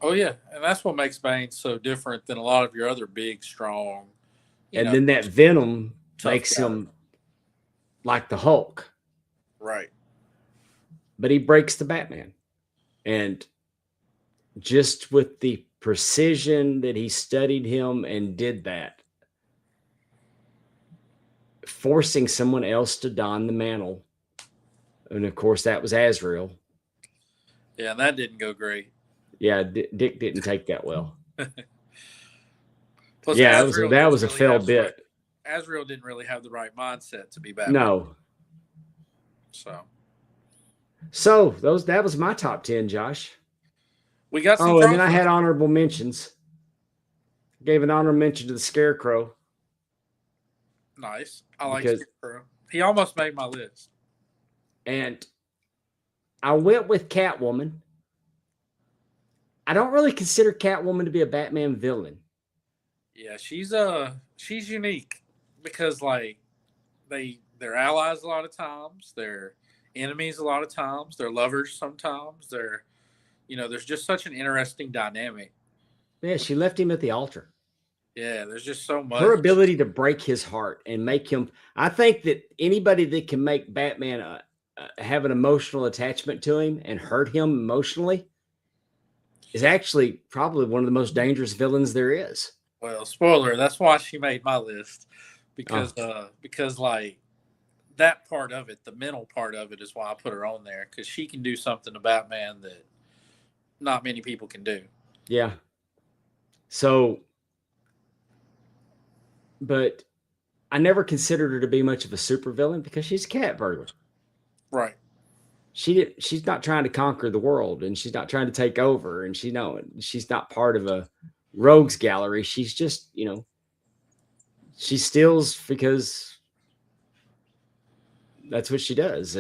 Oh, yeah. And that's what makes Bane so different than a lot of your other big, strong. Then that Venom makes guy. him like the Hulk. Right. But he breaks the Batman. And just with the precision that he studied him and did that, forcing someone else to don the mantle. And of course, that was Azrael. Yeah, and that didn't go great. Yeah, Dick didn't take that well. Plus, yeah, that was a really failed bit. Azrael didn't really have the right mindset to be Batman. No. So that was my top 10, Josh. We got some. And then I had honorable mentions. Gave an honorable mention to the Scarecrow. Nice. I like Scarecrow. He almost made my list. And I went with Catwoman. I don't really consider Catwoman to be a Batman villain. Yeah, she's unique because they're allies a lot of times, they're enemies a lot of times, they're lovers sometimes, there's just such an interesting dynamic. Yeah, she left him at the altar. Yeah, there's just so much. Her ability to break his heart and make him. I think that anybody that can make Batman have an emotional attachment to him and hurt him emotionally is actually probably one of the most dangerous villains there is. Well, spoiler, that's why she made my list. Because that part of it, the mental part of it, is why I put her on there. Because she can do something to Batman that not many people can do. Yeah. So, but I never considered her to be much of a supervillain because she's a cat burglar. Right. she's not trying to conquer the world, and she's not trying to take over, and she's not part of a rogues gallery. She's just, she steals because that's what she does.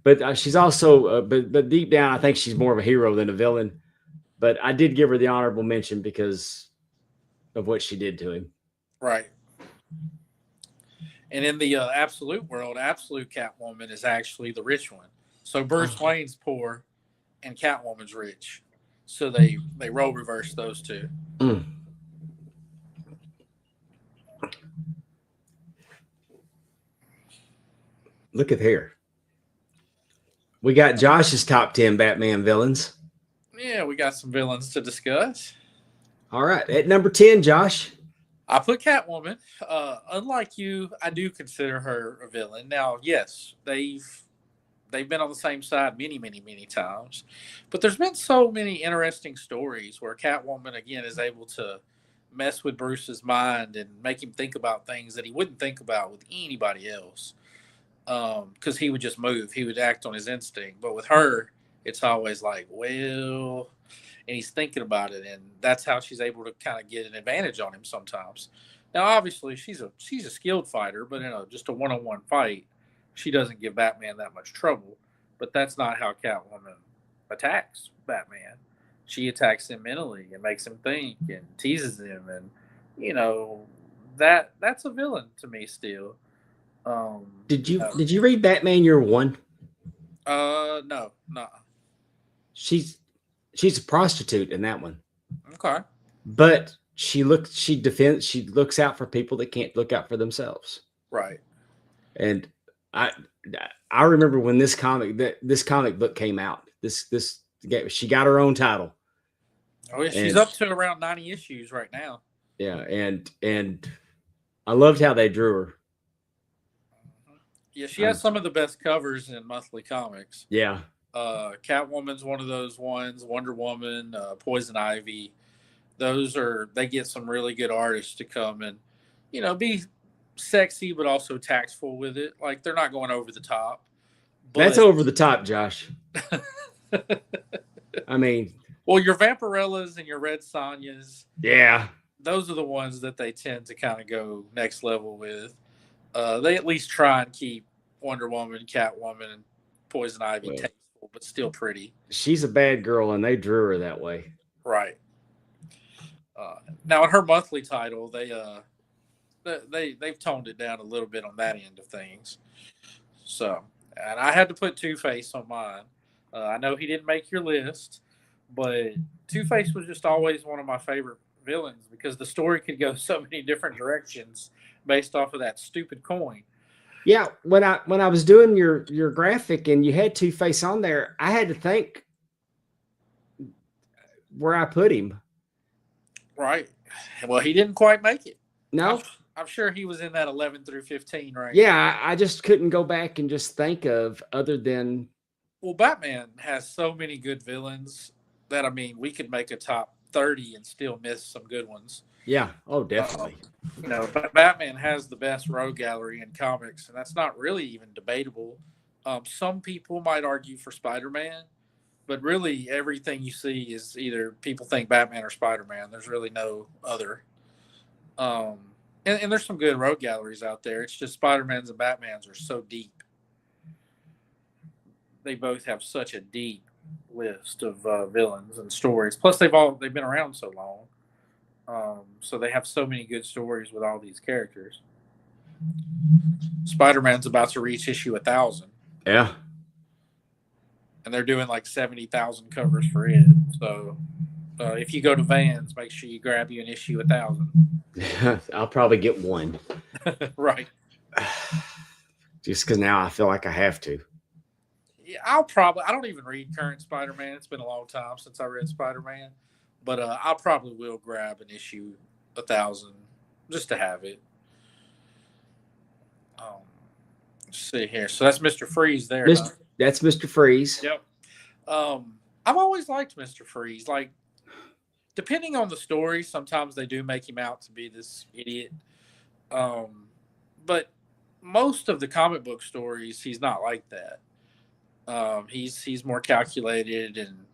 But she's also, but deep down, I think she's more of a hero than a villain. But I did give her the honorable mention because of what she did to him. Right. And in the absolute world, absolute Catwoman is actually the rich one. So Bruce Wayne's poor and Catwoman's rich. So they role reverse those two. Mm. Look at here. We got Josh's top 10 Batman villains. Yeah, we got some villains to discuss. All right. At number 10, Josh. I put Catwoman. Unlike you, I do consider her a villain. Now, yes, they've been on the same side many, many, many times. But there's been so many interesting stories where Catwoman, again, is able to mess with Bruce's mind and make him think about things that he wouldn't think about with anybody else. Because he would just move. He would act on his instinct. But with her, it's always like, well, and he's thinking about it. And that's how she's able to kind of get an advantage on him sometimes. Now, obviously, she's a skilled fighter, but in just a one-on-one fight, she doesn't give Batman that much trouble. But that's not how Catwoman attacks Batman. She attacks him mentally and makes him think and teases him. And, that's a villain to me still. Did you read Batman Year One? No. She's a prostitute in that one. Okay. But she looks out for people that can't look out for themselves. Right. And I remember when this comic book came out. She got her own title. Oh yeah, she's up to around 90 issues right now. Yeah, and I loved how they drew her. Yeah, she has some of the best covers in monthly comics. Yeah. Catwoman's one of those ones. Wonder Woman, Poison Ivy. They get some really good artists to come and, be sexy but also tactful with it. Like they're not going over the top. That's over the top, Josh. I mean, well, your Vampirellas and your Red Sonjas. Yeah. Those are the ones that they tend to kind of go next level with. They at least try and keep Wonder Woman, Catwoman, and Poison Ivy tasteful, but still pretty. She's a bad girl, and they drew her that way. Right. Now, in her monthly title, they've toned it down a little bit on that end of things. So, and I had to put Two-Face on mine. I know he didn't make your list, but Two-Face was just always one of my favorite villains because the story could go so many different directions based off of that stupid coin. Yeah, when I was doing your graphic and you had Two-Face on there, I had to think where I put him. Right. Well, he didn't quite make it. No. I'm sure he was in that 11 through 15 range. Yeah, I just couldn't go back and just think of other than. Well, Batman has so many good villains that, we could make a top 30 and still miss some good ones. Yeah. Oh, definitely. Batman has the best rogue gallery in comics, and that's not really even debatable. Some people might argue for Spider-Man, but really everything you see is either people think Batman or Spider-Man. There's really no other. And there's some good rogue galleries out there. It's just Spider-Mans and Batmans are so deep. They both have such a deep list of villains and stories. Plus, they've been around so long. So they have so many good stories with all these characters. Spider-Man's about to reach issue 1,000. Yeah. And they're doing like 70,000 covers for it. So if you go to Vans, make sure you grab you an issue 1,000. I'll probably get one. Right. Just because now I feel like I have to. Yeah, I don't even read current Spider-Man. It's been a long time since I read Spider-Man. But I probably will grab an issue 1,000 just to have it. Let's see here. So that's Mr. Freeze there. That's Mr. Freeze. Yep. I've always liked Mr. Freeze. Like, depending on the story, sometimes they do make him out to be this idiot. But most of the comic book stories, he's not like that. He's more calculated and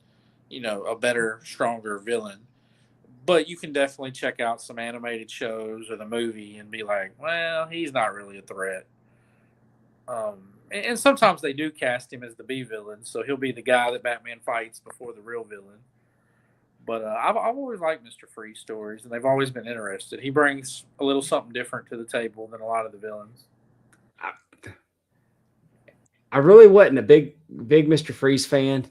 a better, stronger villain. But you can definitely check out some animated shows or the movie and be like, well, he's not really a threat. And sometimes they do cast him as the B villain, so he'll be the guy that Batman fights before the real villain. But I've always liked Mr. Freeze stories, and they've always been interested. He brings a little something different to the table than a lot of the villains. I really wasn't a big Mr. Freeze fan,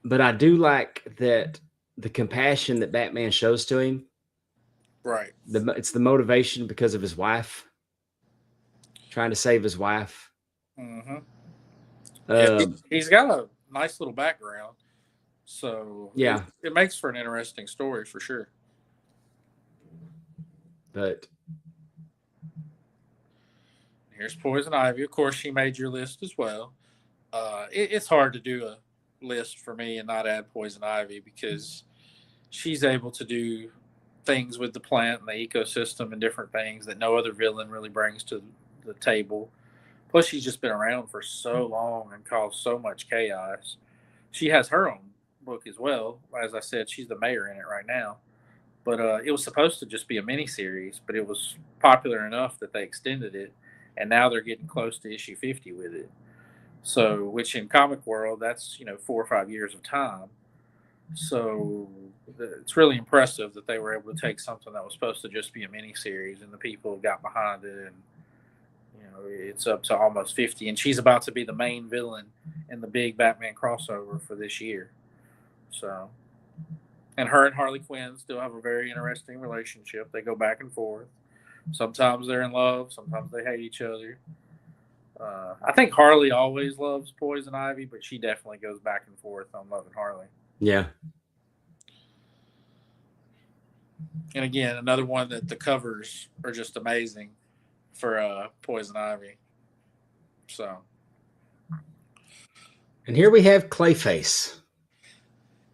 but I do like that the compassion that Batman shows to him. Right. It's the motivation because of his wife, trying to save his wife. Mm-hmm. Yeah, he's got a nice little background, so yeah, it makes for an interesting story for sure. But here's Poison Ivy. Of course, she made your list as well. It's hard to do a list for me and not add Poison Ivy because she's able to do things with the plant and the ecosystem and different things that no other villain really brings to the table. Plus, she's just been around for so long and caused so much chaos. She has her own book as well. As I said, she's the mayor in it right now. But it was supposed to just be a miniseries, but it was popular enough that they extended it, and now they're getting close to issue 50 with it. So, which in comic world, that's 4 or 5 years of time. So it's really impressive that they were able to take something that was supposed to just be a miniseries, and the people got behind it, and it's up to almost 50, and she's about to be the main villain in the big Batman crossover for this year. So, and her and Harley Quinn still have a very interesting relationship. They go back and forth. Sometimes they're in love. Sometimes they hate each other. I think Harley always loves Poison Ivy, but she definitely goes back and forth on loving Harley. Yeah. And again, another one that the covers are just amazing for Poison Ivy. So. And here we have Clayface.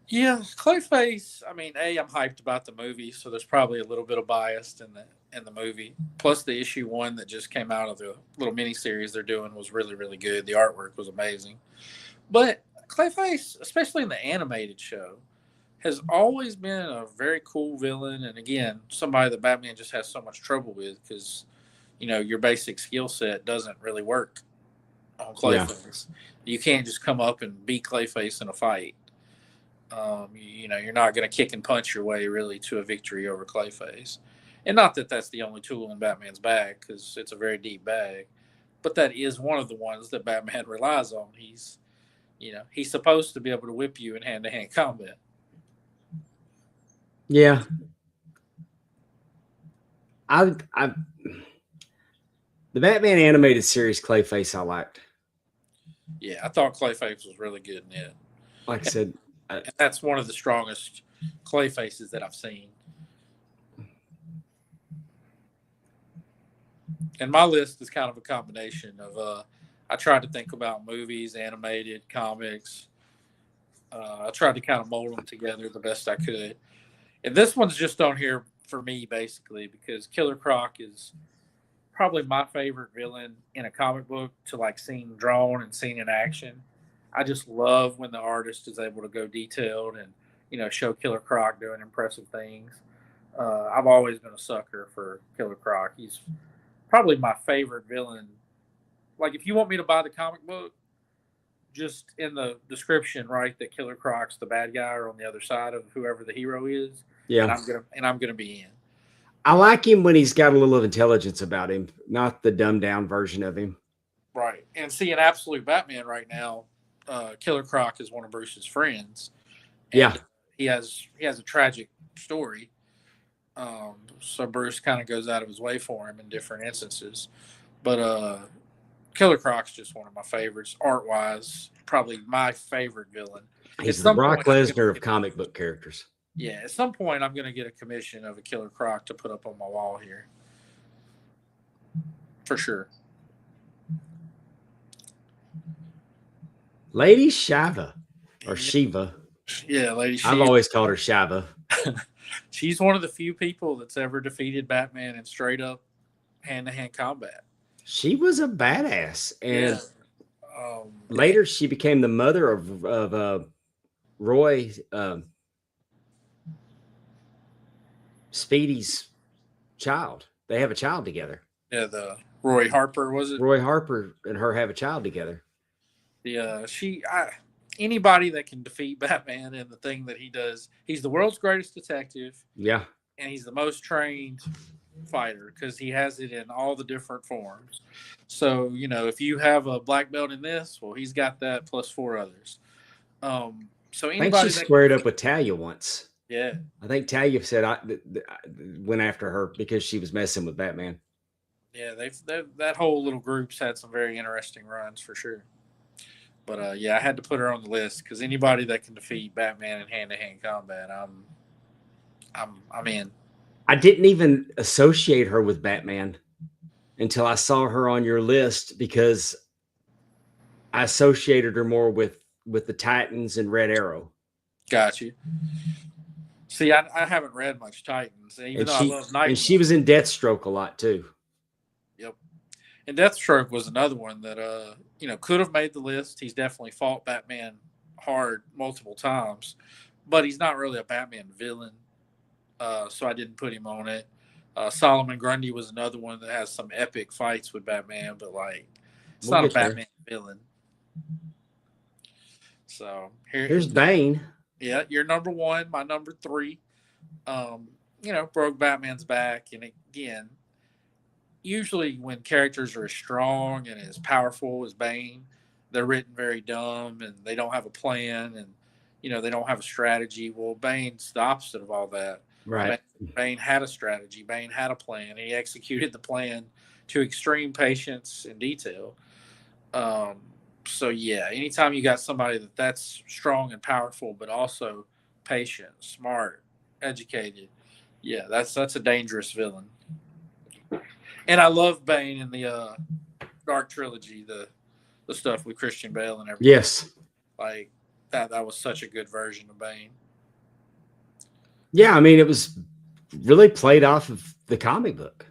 Yeah, Clayface. I mean, I'm hyped about the movie, so there's probably a little bit of bias in the movie. Plus, the issue 1 that just came out of the little miniseries they're doing was really, really good. The artwork was amazing. But Clayface, especially in the animated show, has always been a very cool villain. And again, somebody that Batman just has so much trouble with because, your basic skill set doesn't really work on Clayface. Yeah. You can't just come up and beat Clayface in a fight. You're not going to kick and punch your way really to a victory over Clayface. And not that that's the only tool in Batman's bag, because it's a very deep bag, but that is one of the ones that Batman relies on. He's supposed to be able to whip you in hand-to-hand combat. Yeah. The Batman animated series Clayface I liked. Yeah, I thought Clayface was really good in it. Like I said, and that's one of the strongest Clayfaces that I've seen. And my list is kind of a combination of I tried to think about movies, animated, comics. I tried to kind of mold them together the best I could. And this one's just on here for me, basically, because Killer Croc is probably my favorite villain in a comic book to seen drawn and seen in action. I just love when the artist is able to go detailed and, show Killer Croc doing impressive things. I've always been a sucker for Killer Croc. He's probably my favorite villain. If you want me to buy the comic book, just in the description, write that Killer Croc's the bad guy or on the other side of whoever the hero is. Yeah. And I'm gonna be in. I like him when he's got a little intelligence about him, not the dumbed down version of him. Right. And see, in Absolute Batman right now, Killer Croc is one of Bruce's friends. Yeah. He has a tragic story. So Bruce kind of goes out of his way for him in different instances. But Killer Croc's just one of my favorites, art-wise, probably my favorite villain. He's the Brock Lesnar of comic book characters. Yeah, at some point I'm going to get a commission of a Killer Croc to put up on my wall here. For sure. Lady Shiva, or Shiva. Yeah, Lady Shiva. I've always called her Shiva. She's one of the few people that's ever defeated Batman in straight up hand-to-hand combat. She was a badass. And Later, she became the mother of Roy Speedy's child. They have a child together. Yeah, the Roy Harper, was it? Roy Harper and her have a child together. Anybody that can defeat Batman in the thing that he does, he's the world's greatest detective. Yeah. And he's the most trained fighter because he has it in all the different forms. So, if you have a black belt in this, well, he's got that plus 4 others. So I anybody think she squared up with Talia once. Yeah. I think Talia said I went after her because she was messing with Batman. Yeah, that whole little group's had some very interesting runs for sure. But I had to put her on the list because anybody that can defeat Batman in hand-to-hand combat, I'm in. I didn't even associate her with Batman until I saw her on your list because I associated her more with the Titans and Red Arrow. Got you. See, I haven't read much Titans, even though I love Nightwing. And she was in Deathstroke a lot too. Yep. And Deathstroke was another one that could have made the list. He's definitely fought Batman hard multiple times, but he's not really a Batman villain. So I didn't put him on it. Solomon Grundy was another one that has some epic fights with Batman, but it's not a Batman villain. So here's Bane. Yeah, you're number 1, my number 3. Broke Batman's back, and again, usually when characters are as strong and as powerful as Bane, they're written very dumb and they don't have a plan and they don't have a strategy. Well, Bane's the opposite of all that. Right. Bane had a strategy. Bane had a plan, and he executed the plan to extreme patience and detail. So anytime you got somebody that's strong and powerful, but also patient, smart, educated, that's a dangerous villain. And I love Bane in the Dark Trilogy, the stuff with Christian Bale and everything. Yes. That was such a good version of Bane. Yeah, I mean, it was really played off of the comic book.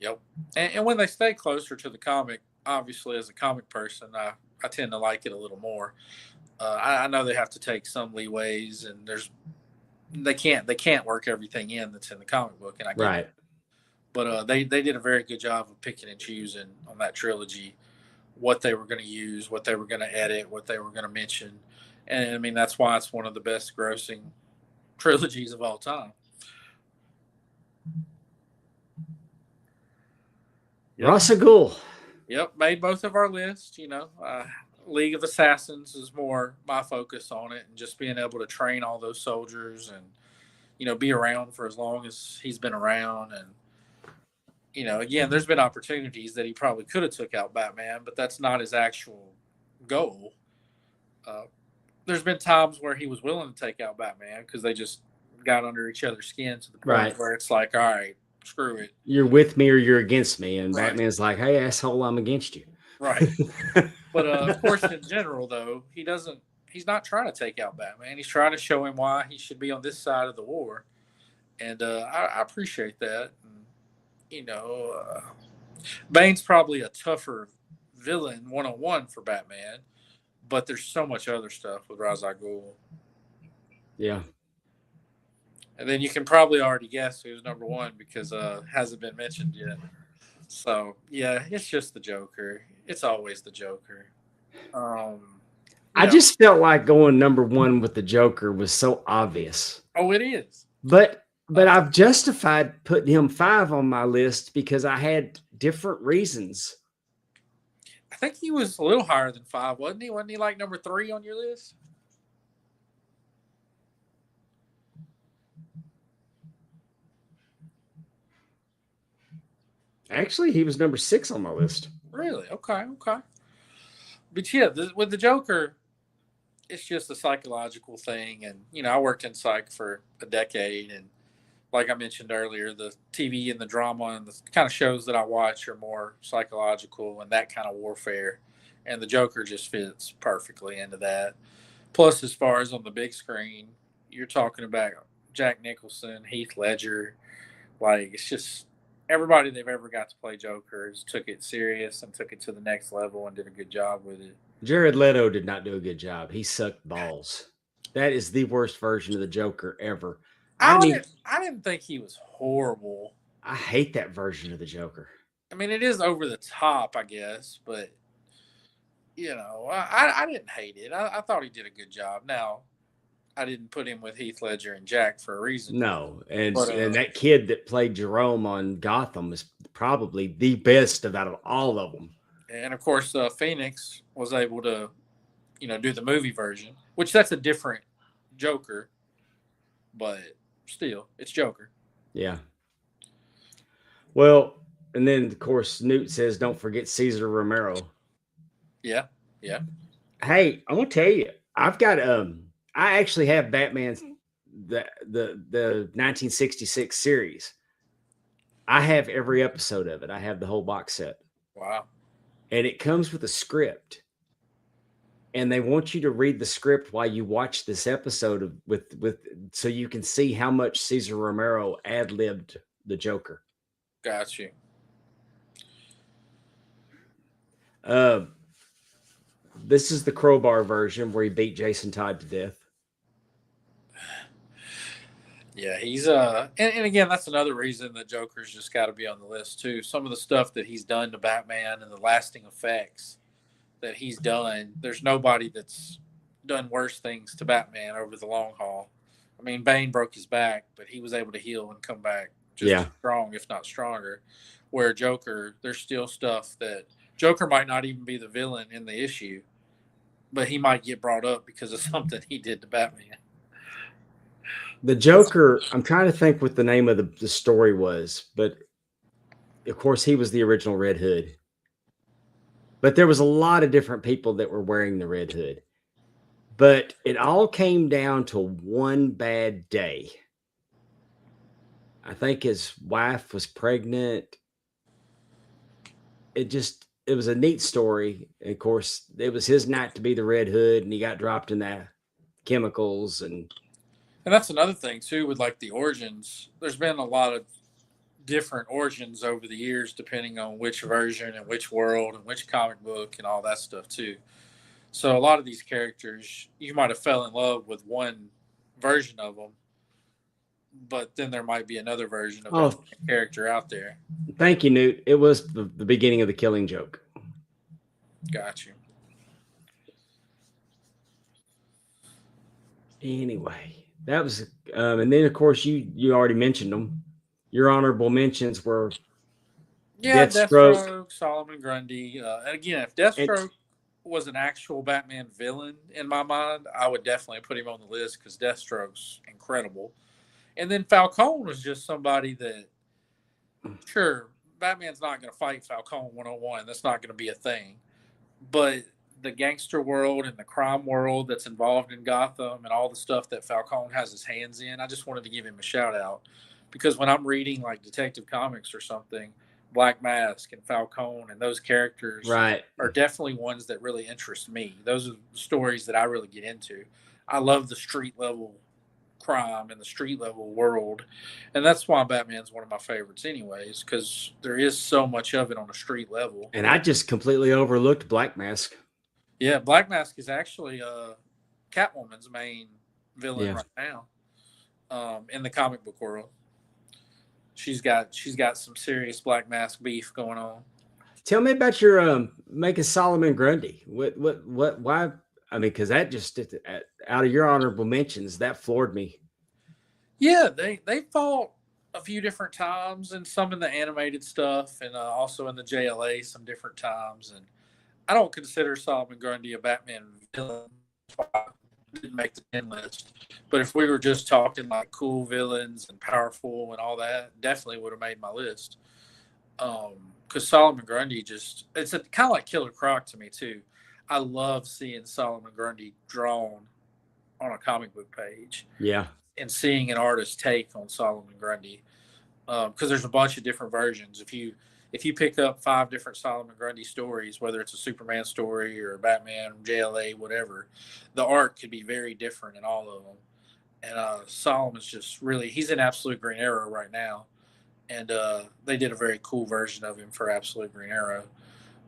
Yep. And when they stay closer to the comic, obviously, as a comic person, I tend to like it a little more. I know they have to take some leeways, and they can't work everything in that's in the comic book, and I get it. But they did a very good job of picking and choosing on that trilogy what they were going to use, what they were going to edit, what they were going to mention, and I mean that's why it's one of the best grossing trilogies of all time. Yep. Ra's al Ghul. Yep, made both of our lists. League of Assassins is more my focus on it, and just being able to train all those soldiers and be around for as long as he's been around. And again, there's been opportunities that he probably could have took out Batman, but that's not his actual goal. There's been times where he was willing to take out Batman because they just got under each other's skin to the point where it's like, all right, screw it. You're with me or you're against me. And Batman's like, hey, asshole, I'm against you. Right. But of course, in general, though, he's not trying to take out Batman. He's trying to show him why he should be on this side of the war. And I appreciate that. And, Bane's probably a tougher villain one-on-one for Batman, but there's so much other stuff with Ra's al Ghul. Yeah. And then you can probably already guess who's number 1 because hasn't been mentioned yet. So, it's just the Joker. It's always the Joker. I just felt like going number 1 with the Joker was so obvious. Oh, it is. But I've justified putting him 5 on my list because I had different reasons. I think he was a little higher than 5, wasn't he? Wasn't he like number 3 on your list? Actually, he was number 6 on my list. Really? Okay. But with the Joker, it's just a psychological thing. And, I worked in psych for a decade. And like I mentioned earlier, the TV and the drama and the kind of shows that I watch are more psychological and that kind of warfare. And the Joker just fits perfectly into that. Plus, as far as on the big screen, you're talking about Jack Nicholson, Heath Ledger. It's just everybody they've ever got to play Joker has took it serious and took it to the next level and did a good job with it. Jared Leto did not do a good job. He sucked balls. That is the worst version of the Joker ever. I didn't think he was horrible. I hate that version of the Joker. I mean, it is over the top, I guess, but I didn't hate it. I thought he did a good job. Now, I didn't put him with Heath Ledger and Jack for a reason. No, and But, that kid that played Jerome on Gotham is probably the best out of all of them. And of course, Phoenix was able to, do the movie version, which that's a different Joker, but still, it's Joker. Yeah. Well, and then of course Newt says, "Don't forget Caesar Romero." Yeah. Hey, I'm gonna tell you, I've got I actually have Batman's the 1966 series. I have every episode of it. I have the whole box set. Wow. And it comes with a script. And they want you to read the script while you watch this episode with so you can see how much Caesar Romero ad-libbed the Joker. Got you. This is the crowbar version where he beat Jason Todd to death. Yeah, he's and again, that's another reason that Joker's just got to be on the list too. Some of the stuff that he's done to Batman and the lasting effects that he's done, there's nobody that's done worse things to Batman over the long haul. I mean, Bane broke his back, but he was able to heal and come back just as strong, if not stronger. Where Joker, there's still stuff that Joker might not even be the villain in the issue, but he might get brought up because of something he did to Batman. The Joker, I'm trying to think what the name of the story was, but of course he was the original Red Hood. But there was a lot of different people that were wearing the Red Hood. But it all came down to one bad day. I think his wife was pregnant. It was a neat story. And of course, it was his night to be the Red Hood, and he got dropped in the chemicals. And that's another thing too with like the origins. There's been a lot of different origins over the years, depending on which version and which world and which comic book and all that stuff too. So a lot of these characters, you might have fell in love with one version of them, but then there might be another version of that character out there. Thank you, Newt. It was the beginning of the Killing Joke. Got you. Anyway, that was, and then of course you already mentioned them. Your honorable mentions were Deathstroke, Solomon Grundy. And again, if Deathstroke was an actual Batman villain in my mind, I would definitely put him on the list because Deathstroke's incredible. And then Falcone was just somebody that, sure, Batman's not going to fight Falcone 101. That's not going to be a thing. But the gangster world and the crime world that's involved in Gotham and all the stuff that Falcone has his hands in, I just wanted to give him a shout out. Because when I'm reading like Detective Comics or something, Black Mask and Falcone and those characters are definitely ones that really interest me. Those are the stories that I really get into. I love the street level crime and the street level world. And that's why Batman's one of my favorites anyways, because there is so much of it on a street level. And I just completely overlooked Black Mask. Yeah, Black Mask is actually Catwoman's main villain right now in the comic book world. She's got some serious Black Mask beef going on. Tell me about your making Solomon Grundy. What why? I mean, because that just out of your honorable mentions, that floored me. Yeah, they fought a few different times, and some in the animated stuff, and also in the JLA some different times. And I don't consider Solomon Grundy a Batman villain. Didn't make the 10 list, but if we were just talking like cool villains and powerful and all that, definitely would have made my list. Because Solomon Grundy it's kind of like Killer Croc to me too. I love seeing Solomon Grundy drawn on a comic book page. Yeah, and seeing an artist's take on Solomon Grundy, because there's a bunch of different versions. If you pick up 5 different Solomon Grundy stories, whether it's a Superman story or a Batman, JLA, whatever, the art could be very different in all of them. And Solomon's just really, he's in absolute Green Arrow right now. and they did a very cool version of him for Absolute Green Arrow.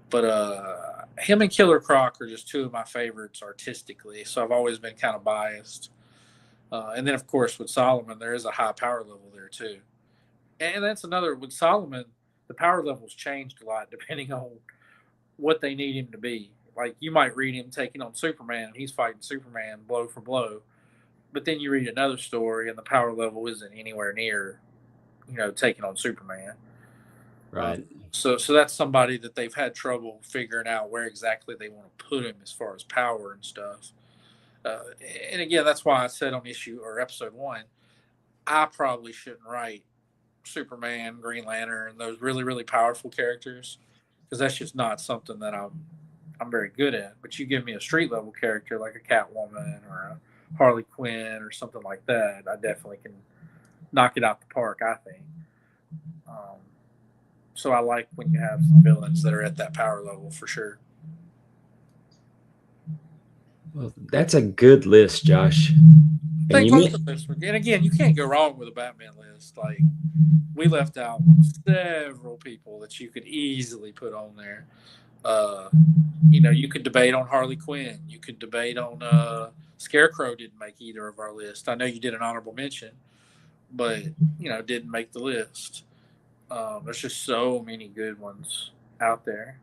But him and Killer Croc are just two of my favorites artistically, so I've always been kind of biased. And then, of course, with Solomon, there is a high power level there too. And that's another, with Solomon, the power levels changed a lot depending on what they need him to be. Like, you might read him taking on Superman, and he's fighting Superman blow for blow. But then you read another story, and the power level isn't anywhere near, taking on Superman. Right. So that's somebody that they've had trouble figuring out where exactly they want to put him as far as power and stuff. And again, that's why I said on episode 1, I probably shouldn't write Superman, Green Lantern, those really, really powerful characters, because that's just not something that I'm very good at. But you give me a street level character like a Catwoman or a Harley Quinn or something like that, I definitely can knock it out the park, I think. So I like when you have some villains that are at that power level for sure. Well, that's a good list, Josh. And again, you can't go wrong with a Batman list. Like, we left out several people that you could easily put on there. You could debate on Harley Quinn. You could debate on Scarecrow. Didn't make either of our lists. I know you did an honorable mention, but didn't make the list. There's just so many good ones out there.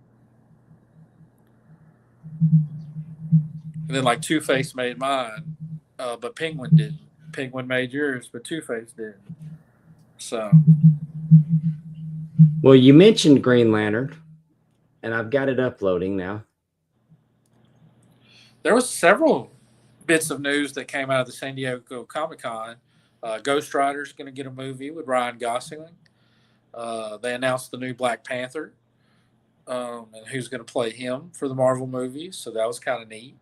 And then, like, Two-Face made mine, but Penguin didn't. Penguin made yours, but Two-Face didn't. So. Well, you mentioned Green Lantern, and I've got it uploading now. There was several bits of news that came out of the San Diego Comic-Con. Ghost Rider's going to get a movie with Ryan Gosling. They announced the new Black Panther, and who's going to play him for the Marvel movies. So that was kind of neat.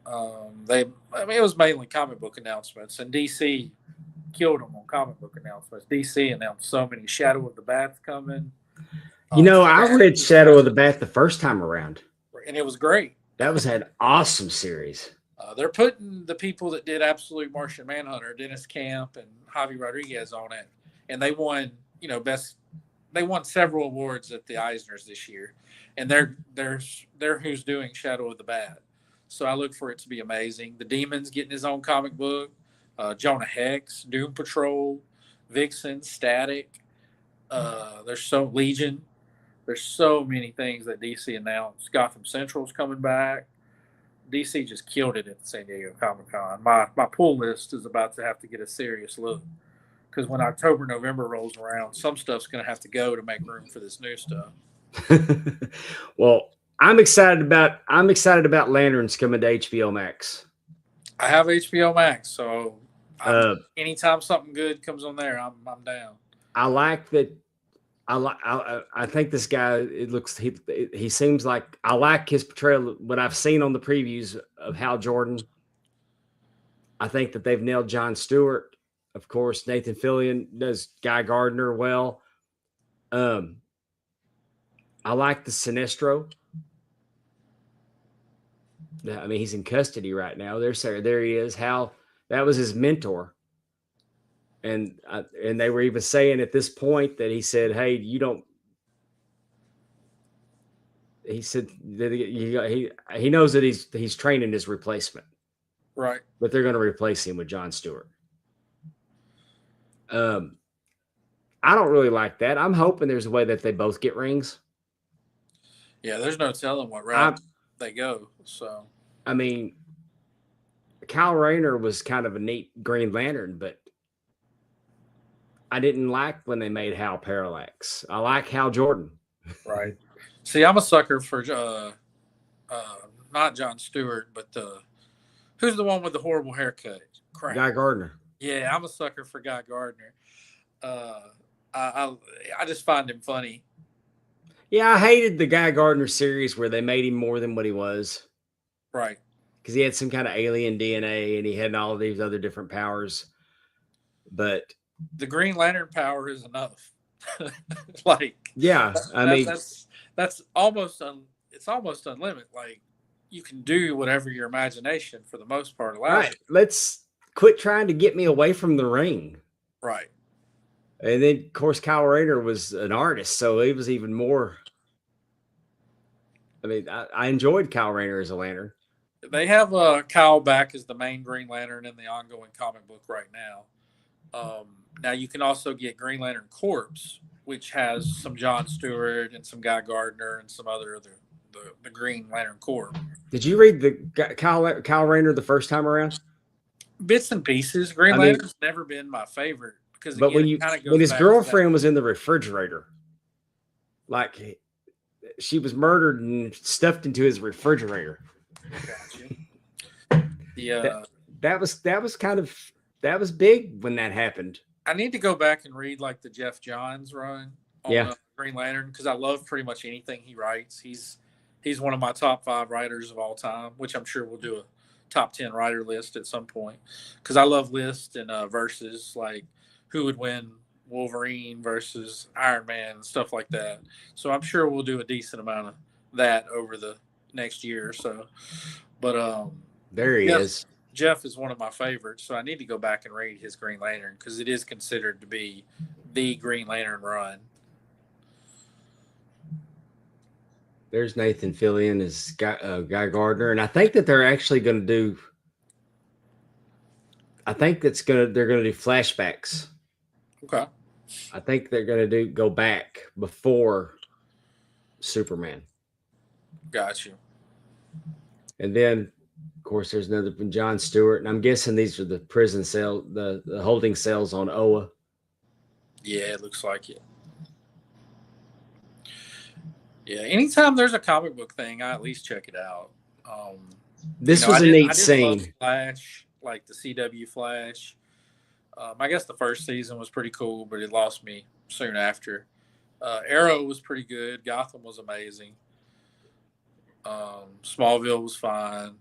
It was mainly comic book announcements, and DC killed them on comic book announcements. DC announced so many. Shadow of the Bat's coming. I read Shadow of the Bat the first time around, and it was great. That was an awesome series. They're putting the people that did Absolute Martian Manhunter, Dennis Camp and Javi Rodriguez, on it, and they won. They won several awards at the Eisners this year, and they're who's doing Shadow of the Bat. So I look for it to be amazing. The Demon's getting his own comic book. Jonah Hex, Doom Patrol, Vixen, Static. There's Legion. There's so many things that DC announced. Gotham Central's coming back. DC just killed it at the San Diego Comic-Con. My pull list is about to have to get a serious look, because when October, November rolls around, some stuff's going to have to go to make room for this new stuff. Well, I'm excited about Lanterns coming to HBO Max. I have HBO Max, so anytime something good comes on there, I'm down. I like that. I think this guy. He seems like, I like his portrayal. What I've seen on the previews of Hal Jordan. I think that they've nailed Jon Stewart. Of course, Nathan Fillion does Guy Gardner well. I like the Sinestro. I mean, he's in custody right now. There he is. Hal, that was his mentor. And they were even saying at this point that he said, "Hey, you don't." He said that he knows that he's training his replacement, right? But they're going to replace him with Jon Stewart. I don't really like that. I'm hoping there's a way that they both get rings. Yeah, there's no telling what route they go. So, I mean, Kyle Rayner was kind of a neat Green Lantern, but I didn't like when they made Hal Parallax. I like Hal Jordan. Right. See, I'm a sucker for not Jon Stewart, but who's the one with the horrible haircut? Crap. Guy Gardner. Yeah, I'm a sucker for Guy Gardner. I just find him funny. Yeah, I hated the Guy Gardner series where they made him more than what he was. Right. Because he had some kind of alien DNA and he had all of these other different powers. But the Green Lantern power is enough. Like, yeah, that's almost it's almost unlimited. Like, you can do whatever your imagination for the most part allows. Right. Let's quit trying to get me away from the ring. Right. And then, of course, Kyle Rayner was an artist, so it was even more. I mean, I enjoyed Kyle Rayner as a Lantern. They have Kyle back as the main Green Lantern in the ongoing comic book right now. Now you can also get Green Lantern Corps, which has some John Stewart and some Guy Gardner and some other the Green Lantern Corps. Did you read the Kyle Rayner the first time around? Bits and pieces. Green Lantern's never been my favorite because but again, when his girlfriend was in the refrigerator, like she was murdered and stuffed into his refrigerator. Yeah, that was big when that happened. I need to go back and read like the Jeff Johns run on Green Lantern because I love pretty much anything he writes. He's one of my top 5 writers of all time, which I'm sure we'll do a top 10 writer list at some point because I love lists and verses like who would win Wolverine versus Iron Man and stuff like that. So I'm sure we'll do a decent amount of that over the next year or so. But there he is. Jeff is one of my favorites, so I need to go back and read his Green Lantern because it is considered to be the Green Lantern run. There's Nathan Fillion as Guy Gardner, and I think that they're actually going to do. I think they're going to do flashbacks. Okay. I think they're going to go back before Superman. Got you. And then, of course, there's another from John Stewart, and I'm guessing these are the prison cell, the holding cells on Oa. Yeah, it looks like it. Yeah, anytime there's a comic book thing, I at least check it out. This was a neat scene. Flash, like the CW Flash. I guess the first season was pretty cool, but it lost me soon after. Arrow was pretty good. Gotham was amazing. Smallville was fine.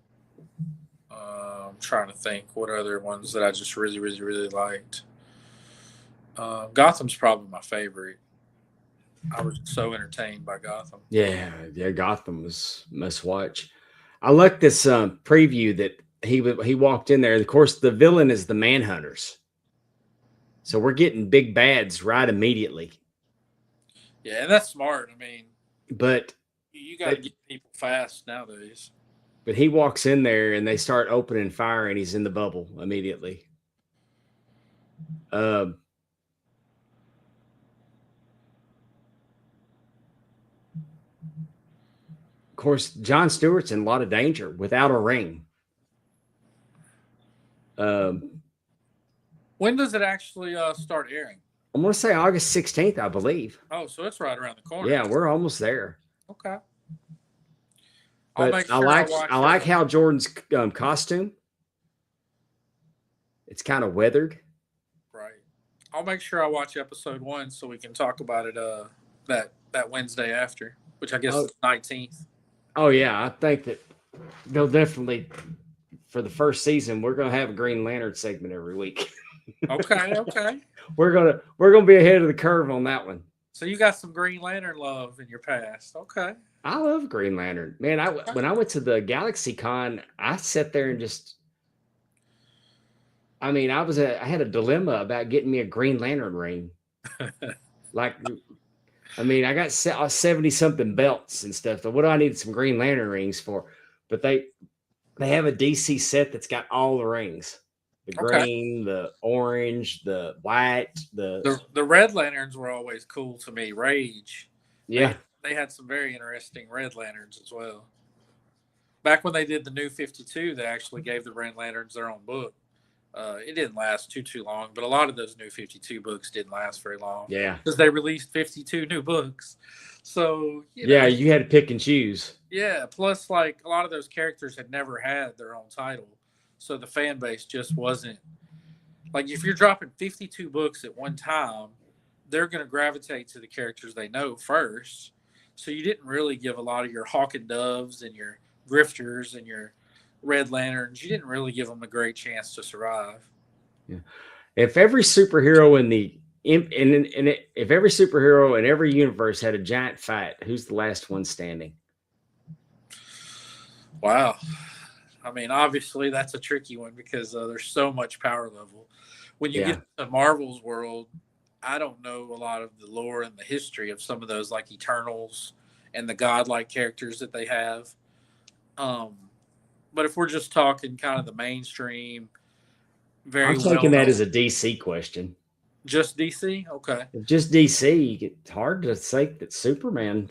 I'm trying to think what other ones that I just really, really, really liked. Gotham's probably my favorite. I was so entertained by Gotham. Yeah, Gotham was must watch. I like this preview that he walked in there. Of course, the villain is the Manhunters, so we're getting big bads right immediately. Yeah, and that's smart. I mean, but you got to get people fast nowadays. But he walks in there and they start opening fire, and he's in the bubble immediately. Of course, John Stewart's in a lot of danger without a ring. When does it actually start airing? I'm going to say August 16th, I believe. Oh, so it's right around the corner. Yeah, we're almost there. Okay. But I like Hal Jordan's costume. It's kind of weathered. Right. I'll make sure I watch episode 1 so we can talk about it that Wednesday after, which I guess is the 19th. Oh yeah, I think that they'll definitely, for the first season, we're gonna have a Green Lantern segment every week. Okay. We're gonna be ahead of the curve on that one. So you got some Green Lantern love in your past. Okay. I love Green Lantern. Man, when I went to the Galaxy Con, I sat there and just, I mean, I had a dilemma about getting me a Green Lantern ring. Like, I mean, I got 70 something belts and stuff. So what do I need some Green Lantern rings for? But they have a DC set that's got all the rings. The green, the orange, the white, the Red Lanterns were always cool to me. Rage. Yeah. They had some very interesting Red Lanterns as well. Back when they did the New 52, they actually gave the Red Lanterns their own book. It didn't last too long, but a lot of those New 52 books didn't last very long. Yeah. Because they released 52 new books. So, yeah, you had to pick and choose. Yeah. Plus, like, a lot of those characters had never had their own title. So the fan base just wasn't like, if you're dropping 52 books at one time, they're going to gravitate to the characters they know first. So you didn't really give a lot of your Hawk and Doves and your Grifters and your Red Lanterns. You didn't really give them a great chance to survive. Yeah. If every superhero if every superhero in every universe had a giant fight, who's the last one standing? Wow. I mean, obviously that's a tricky one because there's so much power level. When you get to Marvel's world, I don't know a lot of the lore and the history of some of those like Eternals and the godlike characters that they have. Um, but if we're just talking kind of the mainstream, I'm very taking well that known, as a DC question. just DC. Okay. If just DC, it's hard to say that Superman.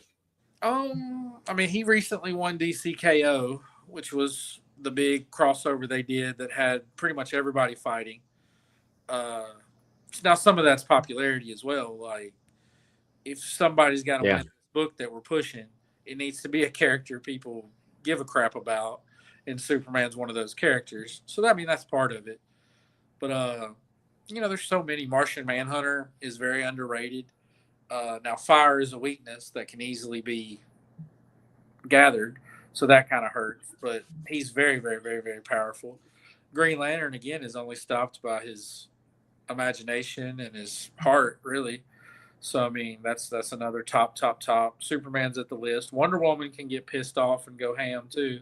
I mean, he recently won DCKO, which was the big crossover they did that had pretty much everybody fighting. Uh, Now some of that's popularity as well. Like if somebody's got to win Yeah. this book that we're pushing, it needs to be a character people give a crap about, and Superman's one of those characters. So that, I mean, that's part of it. But there's so many. Martian Manhunter is very underrated. Now fire is a weakness that can easily be gathered, so that kind of hurts. But he's very, very, very, very powerful. Green Lantern again is only stopped by his imagination and his heart, really. So I mean, that's another top. Superman's at the list. Wonder Woman can get pissed off and go ham too.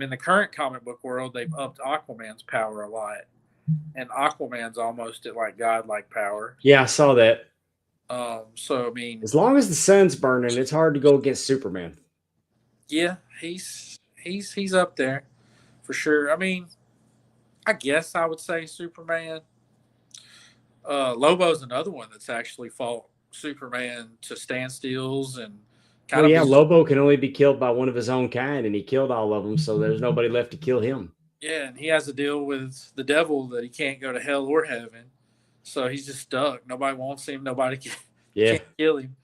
In the current comic book world, they've upped Aquaman's power a lot, and Aquaman's almost at like godlike power. Yeah, I saw that. So I mean, As long as the sun's burning, it's hard to go against Superman. yeah, he's up there for sure. I mean, I guess I would say Superman. Lobo's another one that's actually fought Superman to standstills and kind Well, of yeah, Lobo can only be killed by one of his own kind, and he killed all of them, so there's nobody left to kill him. yeah, and he has to deal with the devil that he can't go to hell or heaven, so he's just stuck. Nobody wants him. Nobody can't kill him.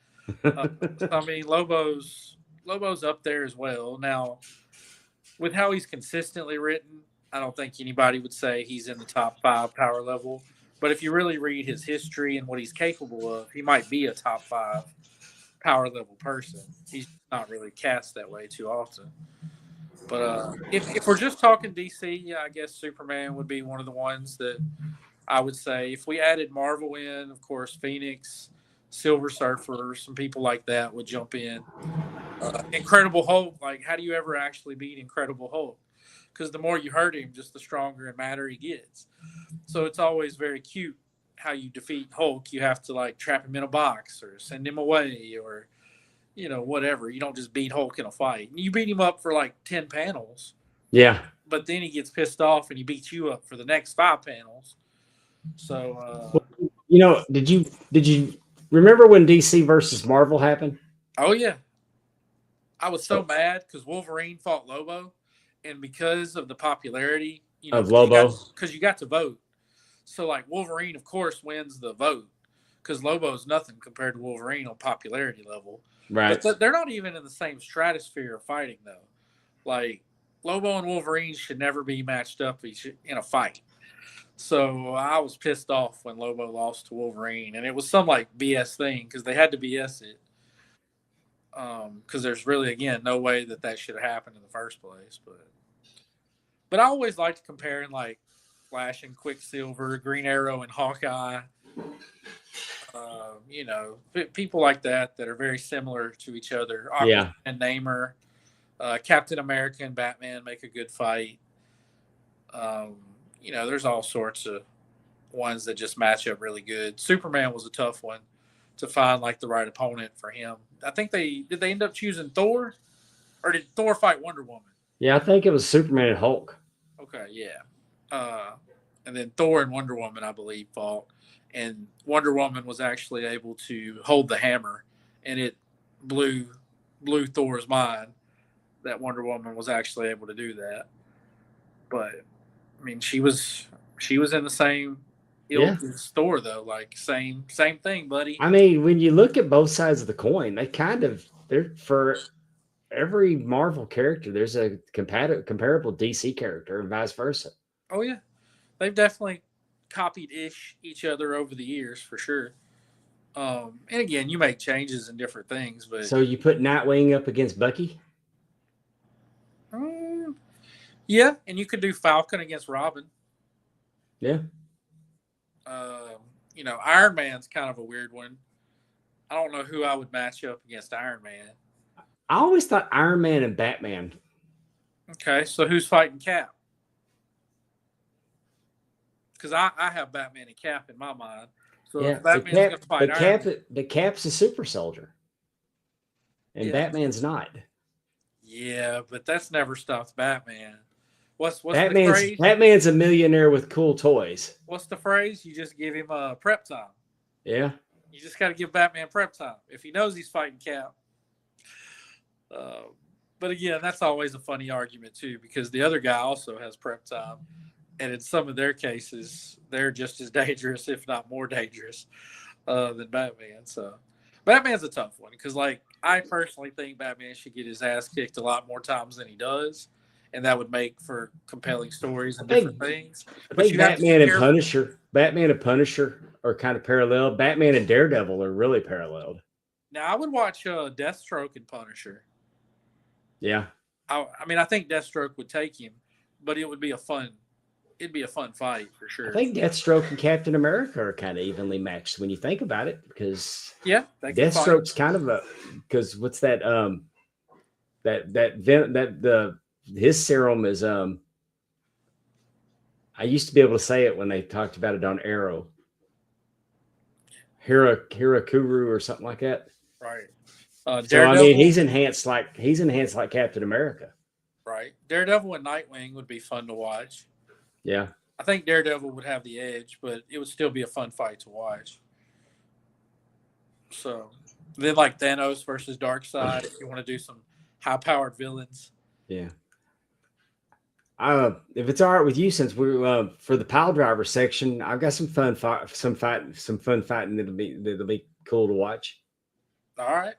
So, I mean, Lobo's up there as well. Now, with how he's consistently written, I don't think anybody would say he's in the top 5 power level. But if you really read his history and what he's capable of, he might be a top 5 power level person. He's not really cast that way too often. But if we're just talking DC, yeah, I guess Superman would be one of the ones that I would say. If we added Marvel in, of course, Phoenix, Silver Surfer, some people like that would jump in. Incredible Hulk, like how do you ever actually beat Incredible Hulk? Because the more you hurt him, just the stronger and madder he gets. So it's always very cute how you defeat Hulk. You have to like trap him in a box or send him away or whatever. You don't just beat Hulk in a fight. You beat him up for like 10 panels. Yeah. But then he gets pissed off and he beats you up for the next 5 panels. So did you remember when DC versus Marvel happened? Oh yeah. I was so mad because Wolverine fought Lobo, and because of the popularity, Of Lobo, because you got to vote. So like Wolverine, of course, wins the vote because Lobo's nothing compared to Wolverine on popularity level. right? But they're not even in the same stratosphere of fighting though. Like Lobo and Wolverine should never be matched up in a fight. So I was pissed off when Lobo lost to Wolverine, and it was some like BS thing because they had to BS it. Because there's really, again, no way that should have happened in the first place. But I always liked comparing like Flash and Quicksilver, Green Arrow and Hawkeye. People like that are very similar to each other. Aquaman and Namor, Captain America and Batman make a good fight. There's all sorts of ones that just match up really good. Superman was a tough one to find like the right opponent for him. I think they end up choosing Thor, or did Thor fight Wonder Woman? Yeah, I think it was Superman and Hulk. Okay, yeah. And then Thor and Wonder Woman, I believe, fought. And Wonder Woman was actually able to hold the hammer, and it blew Thor's mind that Wonder Woman was actually able to do that. But I mean, she was in the same Thor though, like same thing, buddy. I mean, when you look at both sides of the coin, they're for every Marvel character, there's a comparable DC character and vice versa. Oh yeah, they've definitely copied each other over the years for sure. And again, you make changes in different things, but so you put Nightwing up against Bucky. Yeah, and you could do Falcon against Robin. Yeah. Iron Man's kind of a weird one. I don't know who I would match up against Iron Man. I always thought Iron Man and Batman. Okay, so who's fighting Cap? Because I have Batman and Cap in my mind. So Yeah, if Batman's going to fight Iron Man, the Cap's a super soldier, and yeah, Batman's not. yeah, but that's never stopped Batman. What's the phrase? Batman's a millionaire with cool toys. What's the phrase? You just give him prep time. Yeah. You just got to give Batman prep time. If he knows he's fighting Cap. But again, that's always a funny argument too, because the other guy also has prep time, and in some of their cases, they're just as dangerous, if not more dangerous, than Batman. So, Batman's a tough one because, like, I personally think Batman should get his ass kicked a lot more times than he does, and that would make for compelling stories and different things. I think Batman and Punisher are kind of parallel. Batman and Daredevil are really paralleled. Now, I would watch Deathstroke and Punisher. Yeah. I mean, I think Deathstroke would take him, but it'd be a fun fight for sure. I think Deathstroke and Captain America are kind of evenly matched when you think about it, because Deathstroke's kind of because what's that his serum is I used to be able to say it when they talked about it on Arrow. Hirakuru or something like that. Right. So I mean, he's enhanced like Captain America. Right. Daredevil and Nightwing would be fun to watch. Yeah. I think Daredevil would have the edge, but it would still be a fun fight to watch. So then, like Thanos versus Darkseid, if you want to do some high-powered villains. Yeah. If it's all right with you, since we're for the pile driver section, I've got some fun fighting that'll be cool to watch. All right.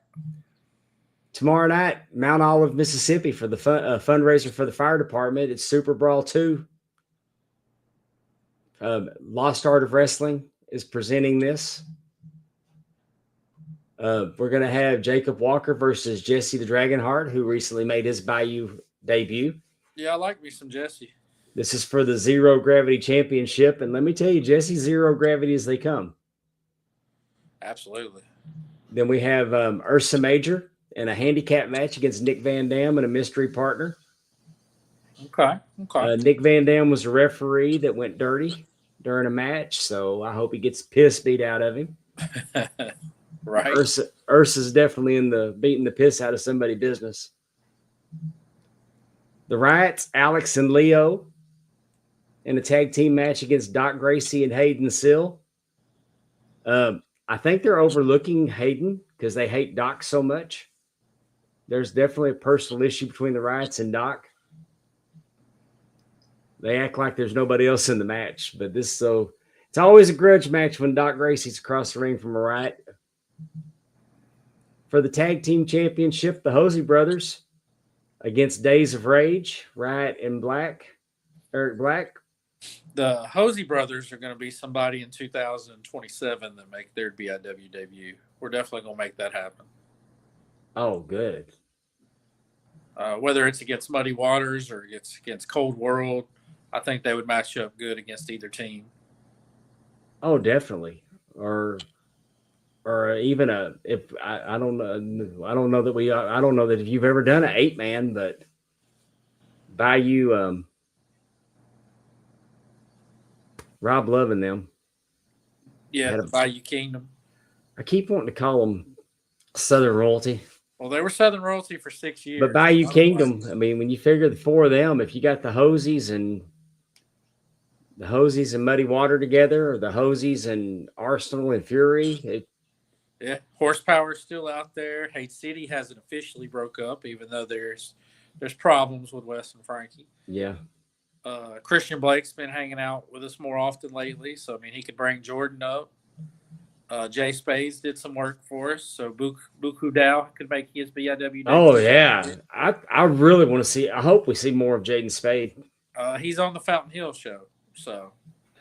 Tomorrow night, Mount Olive, Mississippi, for the fundraiser for the fire department. It's Super Brawl 2. Lost Art of Wrestling is presenting this. We're going to have Jacob Walker versus Jesse the Dragonheart, who recently made his Bayou debut. Yeah, I like me some Jesse. This is for the Zero Gravity Championship. And let me tell you, Jesse, zero gravity as they come. Absolutely. Then we have Ursa Major in a handicap match against Nick Van Dam and a mystery partner. Okay. Nick Van Dam was a referee that went dirty during a match, so I hope he gets piss beat out of him. Right. Ursa's definitely in the beating the piss out of somebody's business. The Riots, Alex and Leo, in a tag team match against Doc Gracie and Hayden Sill. I think they're overlooking Hayden because they hate Doc so much. There's definitely a personal issue between the Riots and Doc. They act like there's nobody else in the match, but it's always a grudge match when Doc Gracie's across the ring from a Riot. For the tag team championship, the Hosey brothers against Days of Rage, Riot and Eric Black. The Hosey brothers are going to be somebody in 2027 that make their BIW debut. We're definitely going to make that happen. Oh, good. Whether it's against Muddy Waters or it's against Cold World, I think they would match up good against either team. Oh, definitely. Or even I don't know that if you've ever done an 8-man, but Bayou, Rob Love and them. Yeah, the Bayou Kingdom. I keep wanting to call them Southern Royalty. Well, they were Southern Royalty for 6 years. But Bayou Kingdom, I mean, when you figure the four of them, if you got the Hosies and Muddy Water together, or the Hosies and Arsenal and Fury. Yeah, Horsepower is still out there. Hate City hasn't officially broke up, even though there's problems with Wes and Frankie. Yeah. Christian Blake's been hanging out with us more often lately, so I mean he could bring Jordan up. Jay Spades did some work for us, so Buku Dow could make his BIW debut. Oh yeah, I really want to see. I hope we see more of Jaden Spade. He's on the Fountain Hill show, so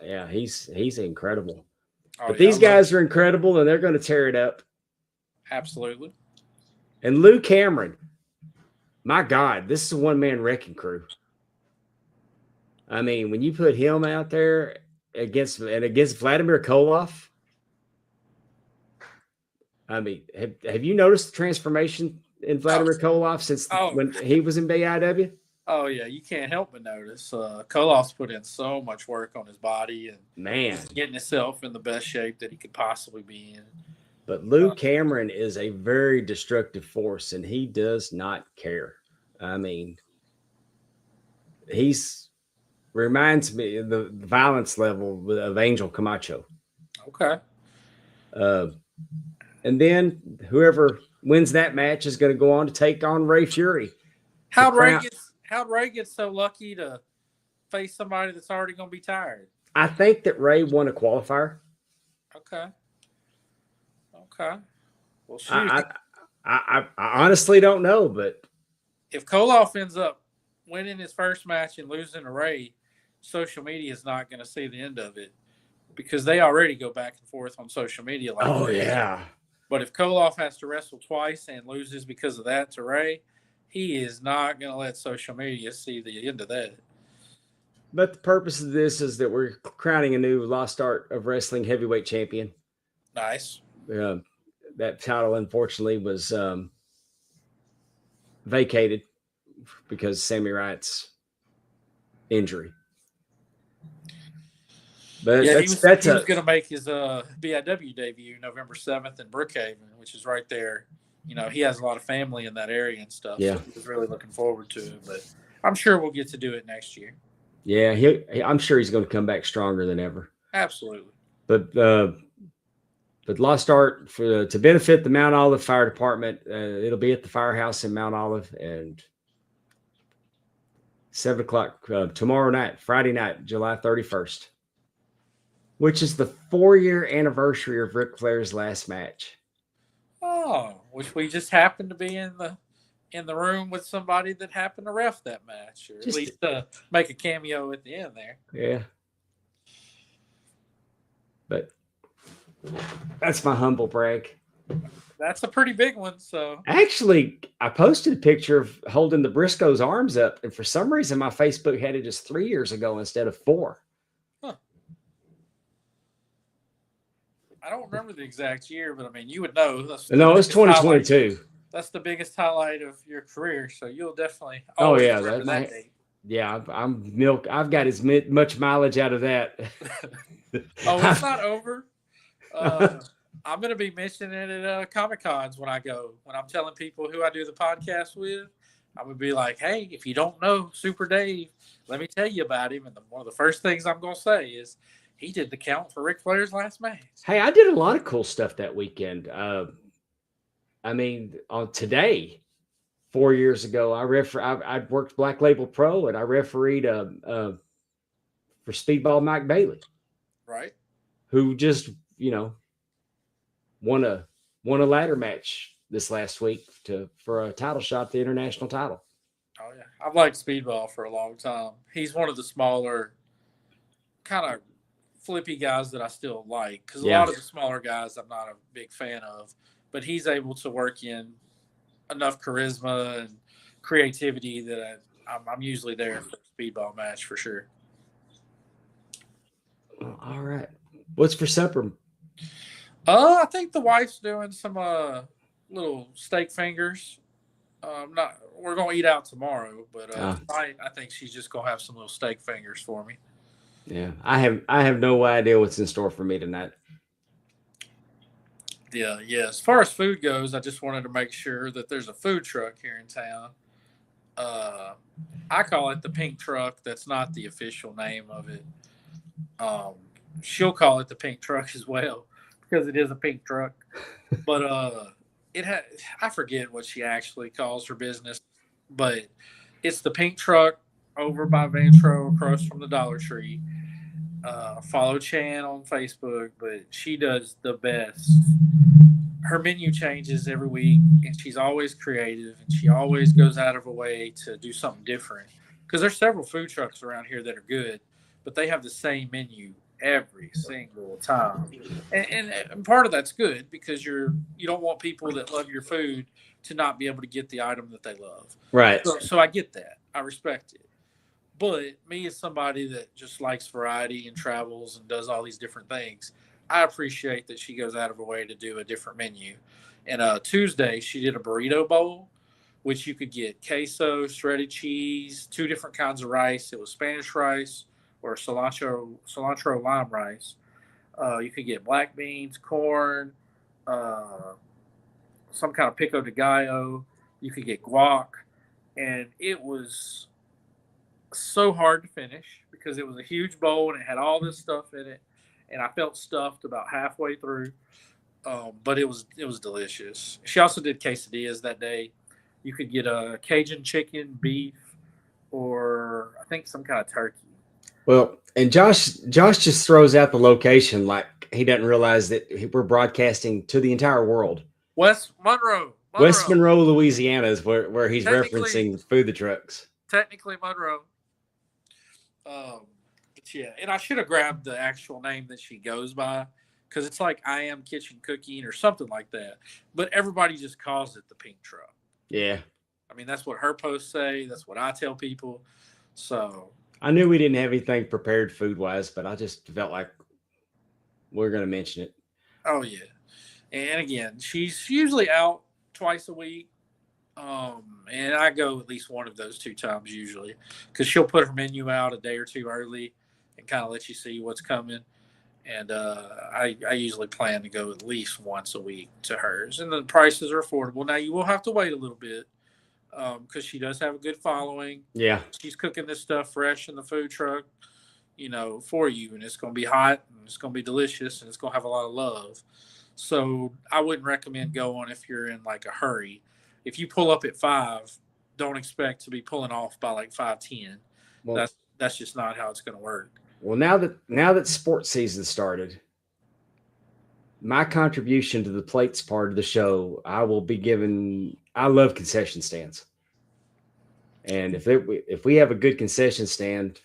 yeah, he's incredible. Oh, but these guys are incredible, and they're going to tear it up. Absolutely. And Lou Cameron, my God, this is a one-man wrecking crew. I mean, when you put him out there against Vladimir Koloff, I mean, have you noticed the transformation in Vladimir Koloff since when he was in BIW? Oh yeah, you can't help but notice. Koloff's put in so much work on his body and Man. getting himself in the best shape that he could possibly be in. But Lou Cameron is a very destructive force, and he does not care. I mean, he's reminds me of the violence level of Angel Camacho. Okay. And then whoever wins that match is going to go on to take on Ray Fury. How'd Ray get so lucky to face somebody that's already going to be tired? I think that Ray won a qualifier. Okay. Well, shoot. I honestly don't know, but if Koloff ends up winning his first match and losing to Ray, social media is not going to see the end of it because they already go back and forth on social media. Yeah. But if Koloff has to wrestle twice and loses because of that to Ray, he is not going to let social media see the end of that. But the purpose of this is that we're crowning a new Lost Art of Wrestling heavyweight champion. Nice. That title, unfortunately, was vacated because Sammy Wright's injury. But yeah, he was going to make his BIW debut November 7th in Brookhaven, which is right there. You know, he has a lot of family in that area and stuff. Yeah. So he was really looking forward to it. But I'm sure we'll get to do it next year. Yeah, I'm sure he's going to come back stronger than ever. Absolutely. But Lost Art to benefit the Mount Olive Fire Department. It'll be at the firehouse in Mount Olive, and 7:00 tomorrow night, Friday night, July 31st, which is the 4-year anniversary of Ric Flair's last match. Oh, which we just happened to be in the room with somebody that happened to ref that match, or at least make a cameo at the end there. Yeah. But that's my humble brag. That's a pretty big one. So actually, I posted a picture of holding the Briscoes' arms up, and for some reason, my Facebook had it just 3 years ago instead of 4. Huh. I don't remember the exact year, but I mean, you would know. No, it was 2022. That's the biggest highlight of your career, so you'll definitely. Remember that date. Yeah, I'm milk. I've got as much mileage out of that. Oh, it's not over. I'm going to be mentioning it at Comic Cons when I go. When I'm telling people who I do the podcast with, I'm going to be like, "Hey, if you don't know Super Dave, let me tell you about him." And one of the first things I'm going to say is, he did the count for Ric Flair's last match. Hey, I did a lot of cool stuff that weekend. I mean, on today, 4 years ago, I worked Black Label Pro, and I refereed for Speedball Mike Bailey, right? Who just won a ladder match this last week for a title shot, the international title. Oh yeah, I've liked Speedball for a long time. He's one of the smaller, kind of flippy guys that I still like, because a lot of the smaller guys I'm not a big fan of. But he's able to work in enough charisma and creativity that I'm usually there for a Speedball match for sure. All right. What's for supper? I think the wife's doing some little steak fingers. We're gonna eat out tomorrow, but tonight I think she's just gonna have some little steak fingers for me. Yeah, I have no idea what's in store for me tonight. Yeah. As far as food goes, I just wanted to make sure that there's a food truck here in town. I call it the Pink Truck. That's not the official name of it. She'll call it the Pink Truck as well because it is a pink truck. But I forget what she actually calls her business, but it's the Pink Truck over by Vantro across from the Dollar Tree. Follow Chan on Facebook, but she does the best. Her menu changes every week, and she's always creative, and she always goes out of her way to do something different. Because there's several food trucks around here that are good, but they have the same menu every single time. And part of that's good because you don't want people that love your food to not be able to get the item that they love. Right. So I get that. I respect it. But me as somebody that just likes variety and travels and does all these different things, I appreciate that she goes out of her way to do a different menu. And Tuesday, she did a burrito bowl, which you could get queso, shredded cheese, 2 different kinds of rice. It was Spanish rice or cilantro lime rice. You could get black beans, corn, some kind of pico de gallo. You could get guac, and it was so hard to finish because it was a huge bowl and it had all this stuff in it, and I felt stuffed about halfway through. But it was delicious. She also did quesadillas that day. You could get a Cajun chicken, beef, or I think some kind of turkey. Well, and Josh just throws out the location like he doesn't realize that we're broadcasting to the entire world. West Monroe. West Monroe, Louisiana is where he's Technically- referencing food trucks. Technically Monroe. But yeah, and I should have grabbed the actual name that she goes by because it's like I Am Kitchen Cooking or something like that. But everybody just calls it the Pink Truck. Yeah. I mean, that's what her posts say. That's what I tell people. So I knew we didn't have anything prepared food-wise, but I just felt like we're going to mention it. oh yeah. And again, she's usually out twice a week. And I go at least one of those 2 times usually because she'll put her menu out a day or 2 early and kind of let you see what's coming. And I usually plan to go at least once a week to hers. And the prices are affordable. Now, you will have to wait a little bit because she does have a good following. Yeah. She's cooking this stuff fresh in the food truck, for you. And it's going to be hot and it's going to be delicious and it's going to have a lot of love. So I wouldn't recommend going if you're in like a hurry. If you pull up at 5, don't expect to be pulling off by like 5:10. Well, That's just not how it's going to work. Well, now that sports season started, my contribution to the plates part of the show, I will be giving. I love concession stands, and if we have a good concession stand,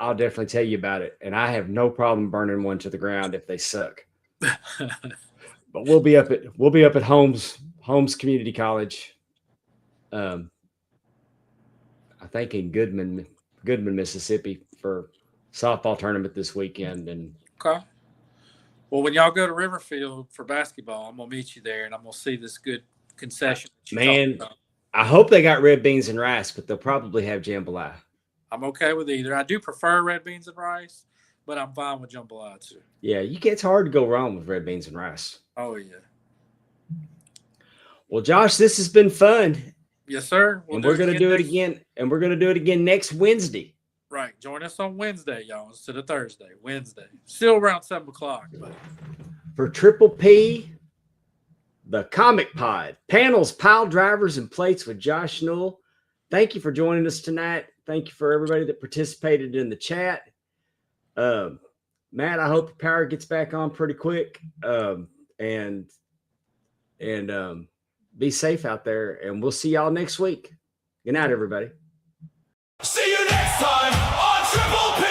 I'll definitely tell you about it. And I have no problem burning one to the ground if they suck. But we'll be up at Holmes Community College. I think in Goodman, Mississippi for softball tournament this weekend. And Okay. Well, when y'all go to Riverfield for basketball, I'm gonna meet you there, and I'm gonna see this good concession. That you Man, talked about. I hope they got red beans and rice, but they'll probably have jambalaya. I'm okay with either. I do prefer red beans and rice, but I'm fine with jambalaya too. Yeah, it's hard to go wrong with red beans and rice. Oh yeah. Well, Josh, this has been fun. Yes, sir. And we're going to do it again. And we're going to do it again next Wednesday. Right. Join us on Wednesday, y'all, instead of Thursday. Wednesday. Still around 7 o'clock. But For Triple P, the Comic Pod, panels, pile drivers, and plates with Josh Newell. Thank you for joining us tonight. Thank you for everybody that participated in the chat. Matt, I hope the power gets back on pretty quick. And be safe out there. And we'll see y'all next week. Good night, everybody. See you next time on Triple P.